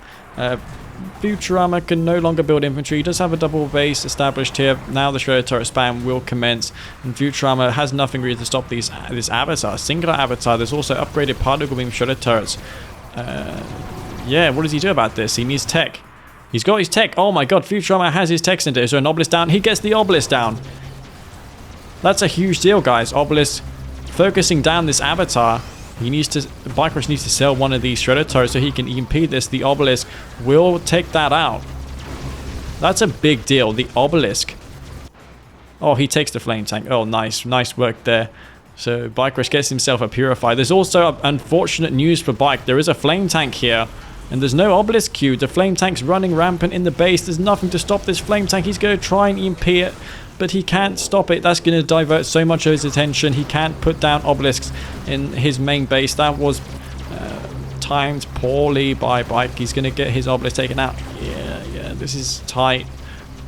Futurama can no longer build infantry. He does have a double base established here. Now the shredder turret spam will commence, and Futurama has nothing really to stop this avatar. Singular avatar. There's also upgraded particle beam shredder turrets. Yeah, what does he do about this? He needs tech. He's got his tech. Oh my god, Futurama has his tech center. Is there an obelisk down? He gets the obelisk down. That's a huge deal, guys. Obelisk focusing down this avatar. He needs to... BikeRush needs to sell one of these shredder turrets so he can EMP this. The obelisk will take that out. That's a big deal. The obelisk. Oh, he takes the flame tank. Oh, nice. Nice work there. So BikeRush gets himself a purifier. There's also unfortunate news for Bike. There is a flame tank here. And there's no obelisk queued. The flame tank's running rampant in the base. There's nothing to stop this flame tank. He's going to try and EMP it. But he can't stop it. That's going to divert so much of his attention. He can't put down obelisks in his main base. That was timed poorly by Bike. He's going to get his obelisk taken out. Yeah, this is tight.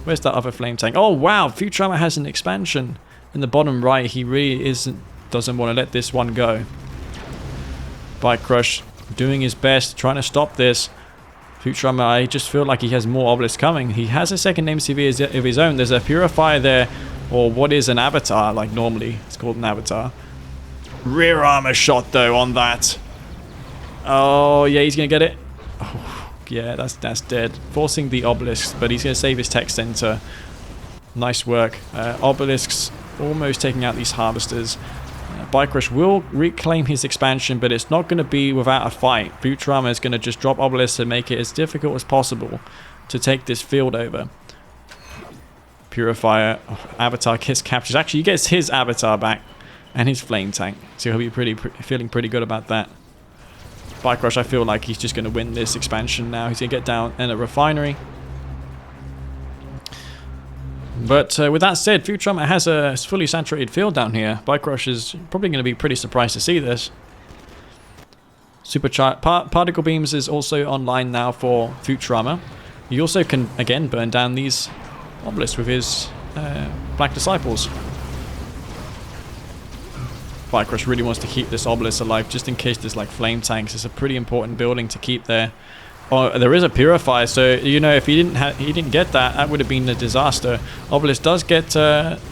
Where's that other flame tank? Oh, wow. Futurama has an expansion in the bottom right. He really doesn't want to let this one go. BikeRush doing his best, trying to stop this. Futurama, I just feel like he has more obelisks coming. He has a second MCV of his own. There's a purifier there, or what is an avatar, like normally it's called an avatar. Rear armor shot though on that. Oh yeah, he's gonna get it. Oh, yeah, that's dead. Forcing the obelisks, but he's gonna save his tech center. Nice work. Obelisks almost taking out these harvesters. BikeRush will reclaim his expansion, but it's not going to be without a fight. Futurama is going to just drop obelisks and make it as difficult as possible to take this field over. Purifier. Oh, avatar gets captured. Actually, he gets his avatar back and his flame tank. So he'll be feeling pretty good about that. BikeRush, I feel like he's just going to win this expansion now. He's going to get down in a refinery. But with that said, Futurama has a fully saturated field down here. BikeRush is probably going to be pretty surprised to see this. Particle Beams is also online now for Futurama. He also can, again, burn down these obelisks with his Black Disciples. BikeRush really wants to keep this obelisk alive, just in case there's like flame tanks. It's a pretty important building to keep there. Oh, there is a purifier, so you know if he didn't get that, that would have been a disaster. Obelisk does get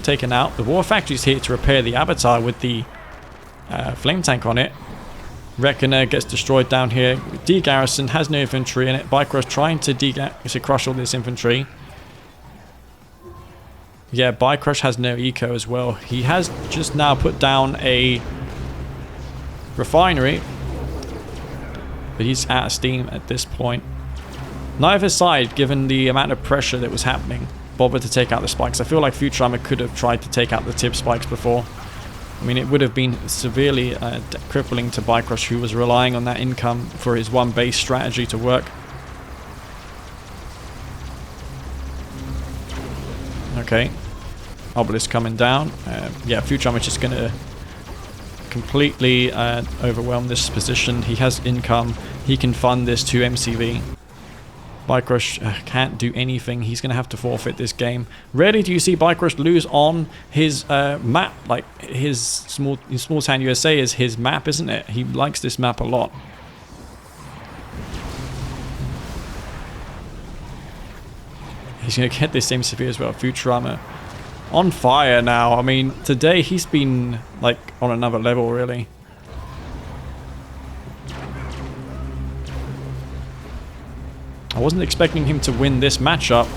taken out. The War Factory's here to repair the avatar with the flame tank on it. Reckoner gets destroyed down here. D-Garrison has no infantry in it. BikeRush trying to crush all this infantry. Yeah, BikeRush has no eco as well. He has just now put down a refinery, but he's out of steam at this point. Neither side, given the amount of pressure that was happening, bothered to take out the spikes. I feel like Futurama could have tried to take out the tip spikes before. I mean, it would have been severely crippling to BikeRush, who was relying on that income for his one base strategy to work. Okay, Obelisk coming down. Yeah, Futurama just going to completely overwhelm this position. He has income. He can fund this to MCV. BikeRush can't do anything. He's going to have to forfeit this game. Rarely do you see BikeRush lose on his map. Like, his Small Town USA is his map, isn't it? He likes this map a lot. He's going to get this MCV as well. Futurama on fire now. I mean, today he's been, like, on another level, really. I wasn't expecting him to win this matchup.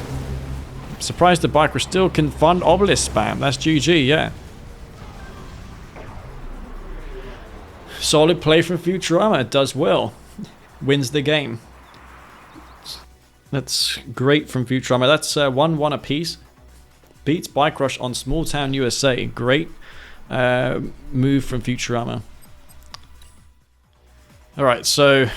I'm surprised the BikeRush still can fund Obelisk spam. That's GG, yeah. Solid play from Futurama. Does well. Wins the game. That's great from Futurama. That's 1-1 apiece. Beats BikeRush on Small Town USA. Great move from Futurama. Alright, so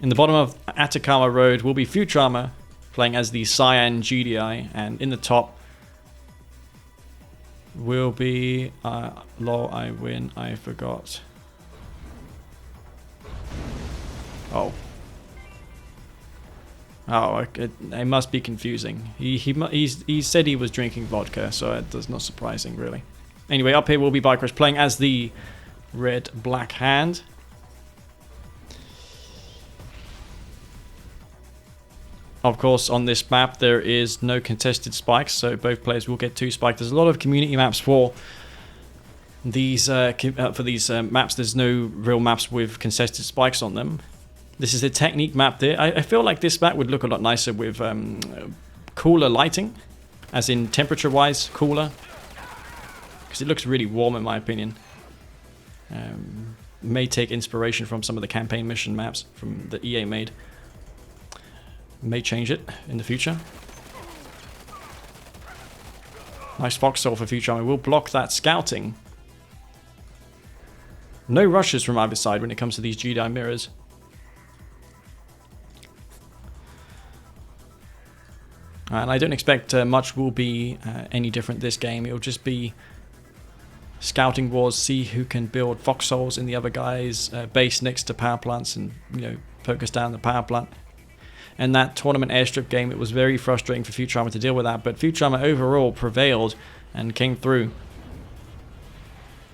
in the bottom of Atacama Road will be Futurama playing as the Cyan GDI, and in the top will be lol, I win, I forgot. Oh, it must be confusing. He said he was drinking vodka, so that's not surprising, really. Anyway, up here will be BikeRush playing as the red-black hand. Of course, on this map there is no contested spikes, so both players will get 2 spikes. There's a lot of community maps for these maps. There's no real maps with contested spikes on them. This is a technique map there. I feel like this map would look a lot nicer with cooler lighting, as in temperature-wise cooler, because it looks really warm in my opinion. May take inspiration from some of the campaign mission maps from the EA made. May change it in the future. Nice foxhole for Futurama. We'll block that scouting. No rushes from either side when it comes to these GDI mirrors. And I don't expect much will be any different this game. It'll just be scouting wars, see who can build foxholes in the other guy's base next to power plants, and, you know, focus down the power plant. And that tournament airstrip game, it was very frustrating for Futurama to deal with that, but Futurama overall prevailed and came through.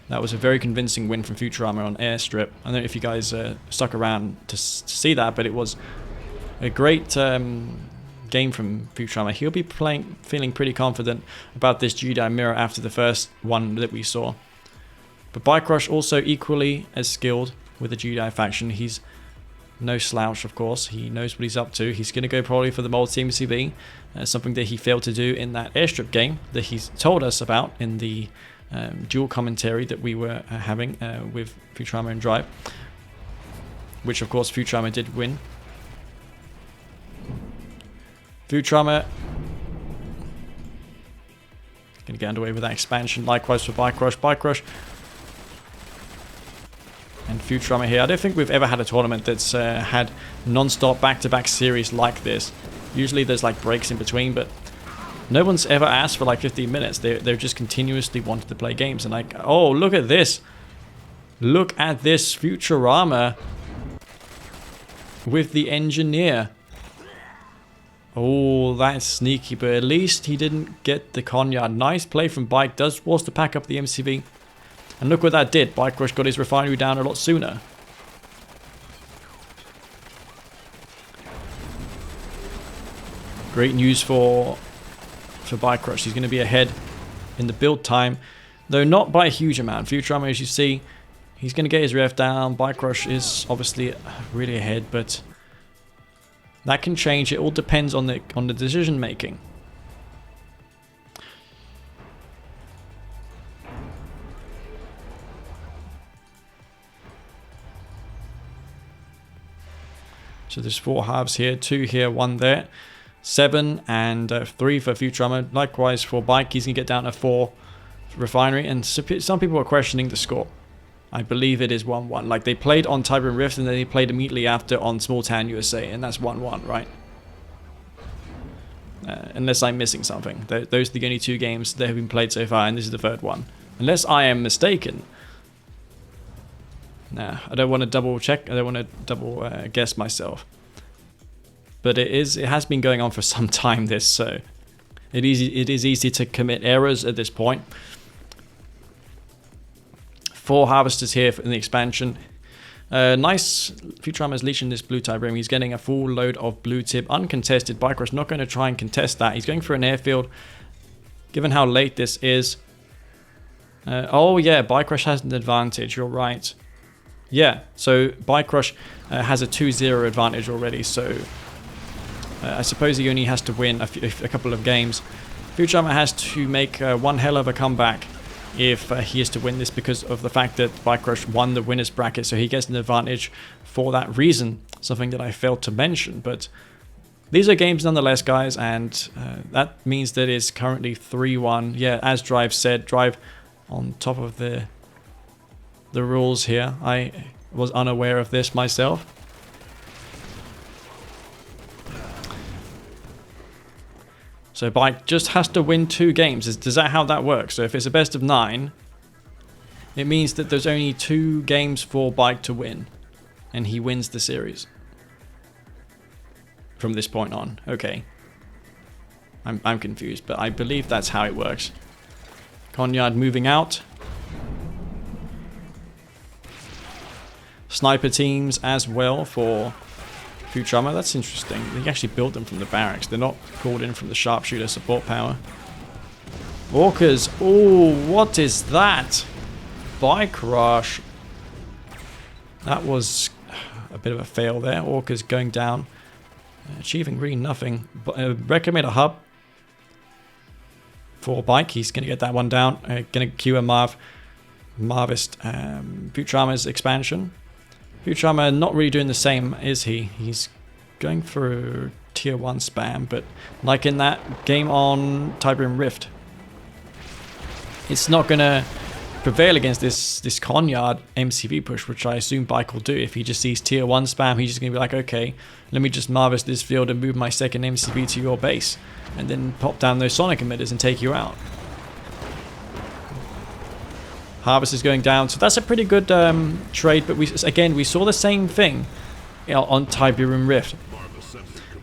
That was a very convincing win from Futurama on airstrip. I don't know if you guys stuck around to see that, but it was a great game from Futurama. He'll be feeling pretty confident about this GDI mirror after the first one that we saw. But BikeRush also equally as skilled with the GDI faction. He's no slouch, of course. He knows what he's up to. He's going to go probably for the multi-MCV, something that he failed to do in that airstrip game that he's told us about in the dual commentary that we were having with Futurama and Drive, which of course Futurama did win. Futurama going to get underway with that expansion. Likewise for BikeRush. BikeRush and Futurama here. I don't think we've ever had a tournament that's had non-stop back-to-back series like this. Usually there's like breaks in between, but no one's ever asked for like 15 minutes. They're just continuously wanted to play games. And like, oh, look at this. Look at this Futurama with the engineer. Oh, that's sneaky, but at least he didn't get the Conyard. Nice play from Bike. Does force to pack up the MCV. And look what that did. BikeRush got his refinery down a lot sooner. Great news for BikeRush. He's going to be ahead in the build time, though not by a huge amount. Futurama, as you see, he's going to get his ref down. BikeRush is obviously really ahead, but that can change. It all depends on the decision making. So there's 4 halves here, 2 here, 1 there. 7 and 3 for Futurama. Likewise for Bike, he's going to get down to 4 Refinery. And some people are questioning the score. I believe it is 1-1. Like, they played on Tybrim Rift and then they played immediately after on Small Town USA. And that's 1-1, right? Unless I'm missing something. Those are the only 2 games that have been played so far, and this is the 3rd one. Unless I am mistaken. Nah, I don't want to double check. I don't want to double guess myself. But it has been going on for some time, this, so it is easy to commit errors at this point. 4 harvesters here in the expansion. Nice. Futurama's leashing this blue type rim. He's getting a full load of blue tip, uncontested. BikeRush not going to try and contest that. He's going for an airfield, given how late this is. Oh yeah, BikeRush has an advantage. You're right. Yeah, so BikeRush has a 2-0 advantage already, so I suppose he only has to win a couple of games. Futurama has to make one hell of a comeback if he is to win this, because of the fact that BikeRush won the winner's bracket, so he gets an advantage for that reason, something that I failed to mention. But these are games nonetheless, guys, and that means that it's currently 3-1. Yeah, as Drive said, Drive on top of the rules here. I was unaware of this myself. So Bike just has to win 2 games. Is that how that works? So if it's a best of 9, it means that there's only 2 games for Bike to win, and he wins the series from this point on. Okay, I'm confused, but I believe that's how it works. Conyard moving out. Sniper teams as well for Futurama. That's interesting. They actually built them from the barracks. They're not called in from the sharpshooter support power. Orcas. Oh, what is that? BikeRush. That was a bit of a fail there. Orcas going down. Achieving really nothing. Recommend a hub for Bike. He's going to get that one down. Going to queue a Marvist Futurama's expansion. Futurama not really doing the same, is he? He's going for tier 1 spam, but like in that game on Tybrim Rift, it's not going to prevail against this Conyard MCV push, which I assume Bike will do. If he just sees tier 1 spam, he's just going to be like, okay, let me just Marvist this field and move my second MCV to your base, and then pop down those sonic emitters and take you out. Harvest is going down, so that's a pretty good trade, but we saw the same thing on Tybrim Rift.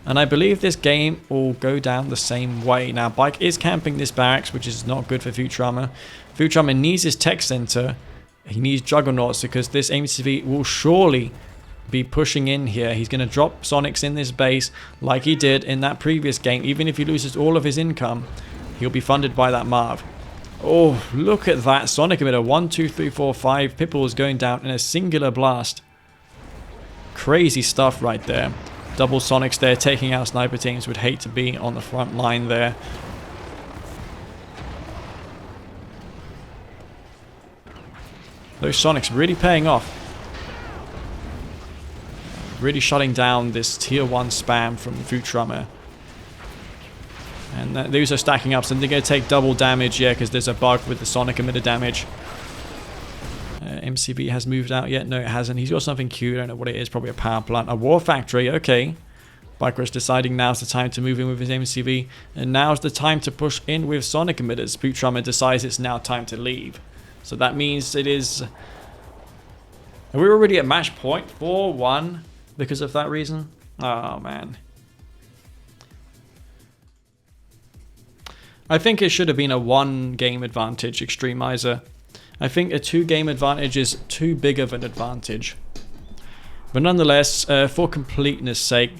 And I believe this game will go down the same way. Now, Bike is camping this barracks, which is not good for Futurama. Futurama needs his tech center. He needs juggernauts, because this MCV will surely be pushing in here. He's going to drop Sonics in this base like he did in that previous game. Even if he loses all of his income, he'll be funded by that Marv. Oh, look at that Sonic emitter. 1, 2, 3, 4, 5 Pipples going down in a singular blast. Crazy stuff right there. Double Sonics there, taking out sniper teams. Would hate to be on the front line there. Those Sonics really paying off. Really shutting down this tier 1 spam from Futurama. And these are stacking up, so they're going to take double damage, yeah, because there's a bug with the sonic emitter damage. MCV has moved out yet? No, it hasn't. He's got something cute. I don't know what it is. Probably a power plant. A war factory. Okay. BikeRush deciding now's the time to move in with his MCV. And now's the time to push in with sonic emitters. Futurama decides it's now time to leave. So that means it is... Are we already at match point? 4-1 because of that reason? Oh, man. I think it should have been a 1-game advantage, Extremizer. I think a 2-game advantage is too big of an advantage. But nonetheless, for completeness sake,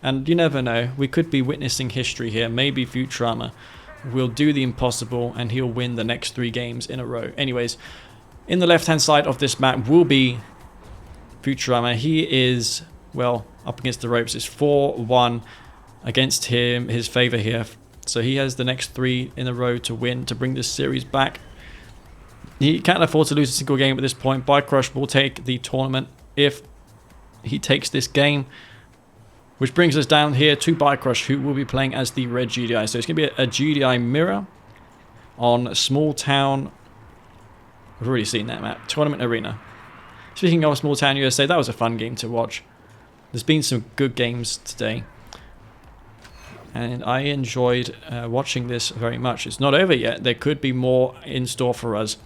and you never know, we could be witnessing history here. Maybe Futurama will do the impossible and he'll win the next 3 games in a row. Anyways, in the left-hand side of this map will be Futurama. He is, well, up against the ropes. It's 4-1 against him, his favor here. So he has the next 3 in a row to win, to bring this series back. He can't afford to lose a single game at this point. BikeRush will take the tournament if he takes this game. Which brings us down here to BikeRush, who will be playing as the red GDI. So it's going to be a GDI mirror on Small Town. We've already seen that map. Tournament Arena. Speaking of Small Town USA, that was a fun game to watch. There's been some good games today. And I enjoyed watching this very much. It's not over yet. There could be more in store for us.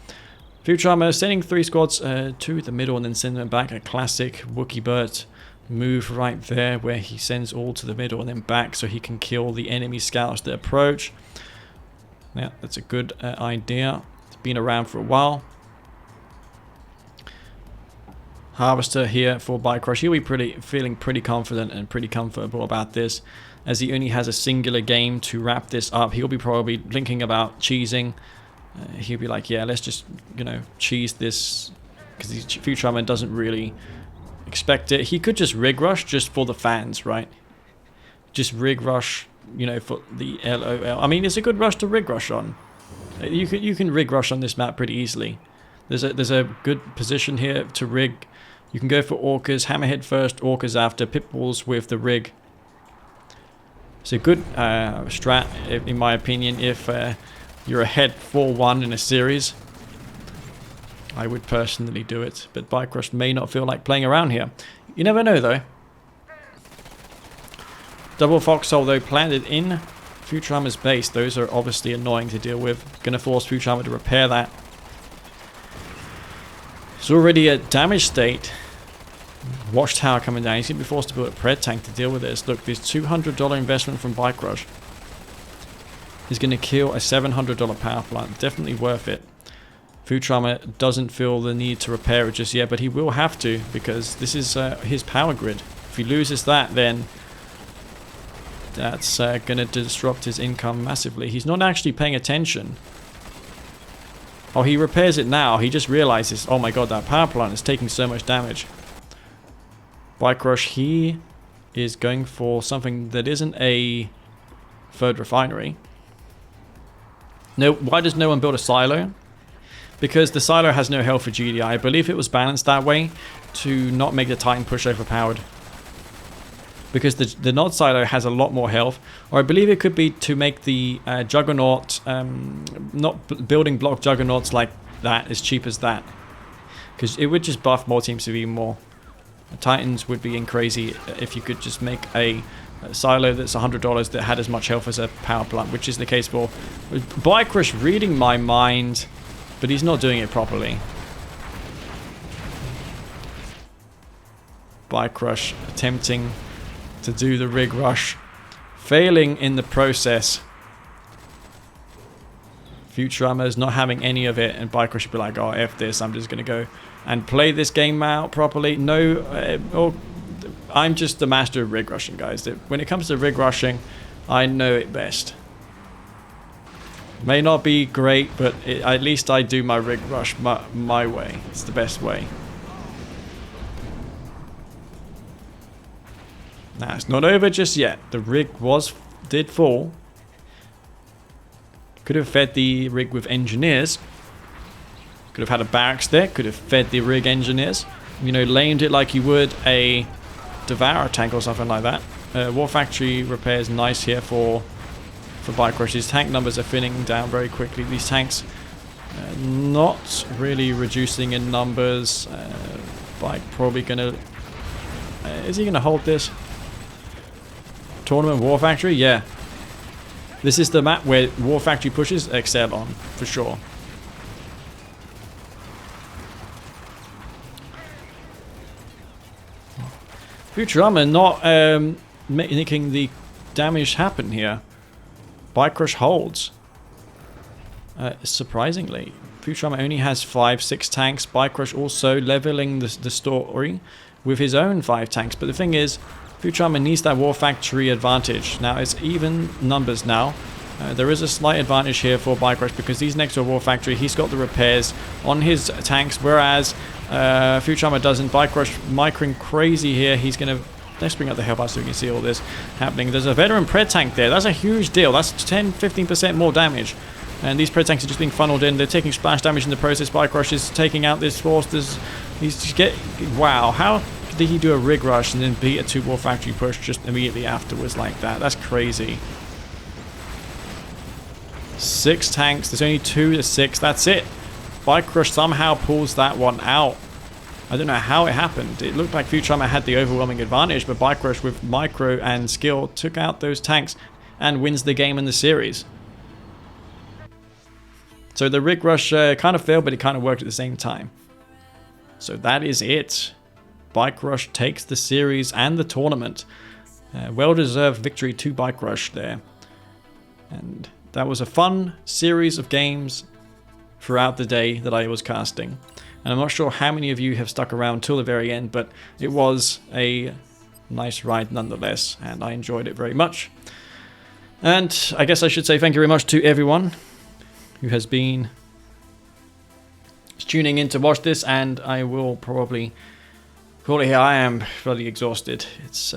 Futurama sending 3 squads to the middle and then sending them back. A classic Wookie Bert move right there where he sends all to the middle and then back so he can kill the enemy scouts that approach. Yeah, that's a good idea. It's been around for a while. Harvester here for BikeRush. He'll be feeling pretty confident and pretty comfortable about this, as he only has a singular game to wrap this up. He'll be probably thinking about cheesing. He'll be like, yeah, let's just, you know, cheese this, because Futurama doesn't really expect it. He could just rig rush just for the fans, right? Just rig rush, you know, for the LOL. I mean, it's a good rush to rig rush on. You can rig rush on this map pretty easily. There's a good position here to rig. You can go for orcas, hammerhead first, orcas after, pitbulls with the rig. It's a good strat, in my opinion, if you're ahead 4-1 in a series. I would personally do it, but BikeRush may not feel like playing around here. You never know, though. Double Foxhole, though, planted in Futurama's base. Those are obviously annoying to deal with. Gonna force Futurama to repair that. It's already a damaged state. Watchtower coming down. He's going to be forced to build a pred tank to deal with this. Look, this $200 investment from BikeRush is going to kill a $700 power plant. Definitely worth it. Futurama doesn't feel the need to repair it just yet, but he will have to, because this is his power grid. If he loses that, then that's going to disrupt his income massively. He's not actually paying attention. Oh, he repairs it now. He just realizes, oh my god, that power plant is taking so much damage. BikeRush, he is going for something that isn't a third refinery. No, why does no one build a silo? Because the silo has no health for GDI. I believe it was balanced that way to not make the Titan push overpowered. Because the Nod silo has a lot more health. Or I believe it could be to make the Juggernaut, not building block Juggernauts like that as cheap as that. Because it would just buff more teams even more. Titans would be crazy if you could just make a silo that's $100 that had as much health as a power plant, which is the case for BikeRush reading my mind, but he's not doing it properly. BikeRush attempting to do the rig rush, failing in the process. Futurama is not having any of it, and BikeRush should be like, oh, F this, I'm just going to go and play this game out properly. No, I'm just the master of rig rushing, guys. When it comes to rig rushing, I know it best. May not be great, but at least I do my rig rush my way. It's the best way. Now, it's not over just yet. The rig did fall. Could have fed the rig with engineers. Could have had a barracks there. Could have fed the rig engineers. You know, lamed it like you would a Devourer tank or something like that. War Factory repairs nice here for BikeRush. His tank numbers are thinning down very quickly. These tanks not really reducing in numbers. Bike probably gonna... is he gonna hold this? Tournament War Factory? Yeah. This is the map where War Factory pushes excel on, for sure. Futurama not making the damage happen here. BikeRush holds. Surprisingly. Futurama only has 5-6 tanks. BikeRush also leveling the story with his own 5 tanks. But the thing is, Futurama needs that War Factory advantage. Now, it's even numbers now. There is a slight advantage here for BikeRush because he's next to a War Factory. He's got the repairs on his tanks, whereas Futurama doesn't. BikeRush micring crazy here. He's going to... Let's bring up the help out so we can see all this happening. There's a veteran pred tank there. That's a huge deal. That's 10-15% more damage. And these pred tanks are just being funneled in. They're taking splash damage in the process. BikeRush is taking out this force. He's just getting... Wow. How did he do a rig rush and then beat a 2-ball factory push just immediately afterwards like that? That's crazy. 6 tanks. There's only 2 to 6. That's it. BikeRush somehow pulls that one out. I don't know how it happened. It looked like Futurama had the overwhelming advantage, but BikeRush with micro and skill took out those tanks and wins the game in the series. So the rig rush kind of failed, but it kind of worked at the same time. So that is it. BikeRush takes the series and the tournament. Well-deserved victory to BikeRush there. And that was a fun series of games throughout the day that I was casting. And I'm not sure how many of you have stuck around till the very end, but it was a nice ride nonetheless, and I enjoyed it very much. And I guess I should say thank you very much to everyone who has been tuning in to watch this, and I will probably call it here. I am bloody exhausted. It's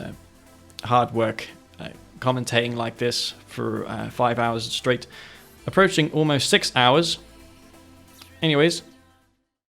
hard work commentating like this for 5 hours straight, approaching almost 6 hours. Anyways,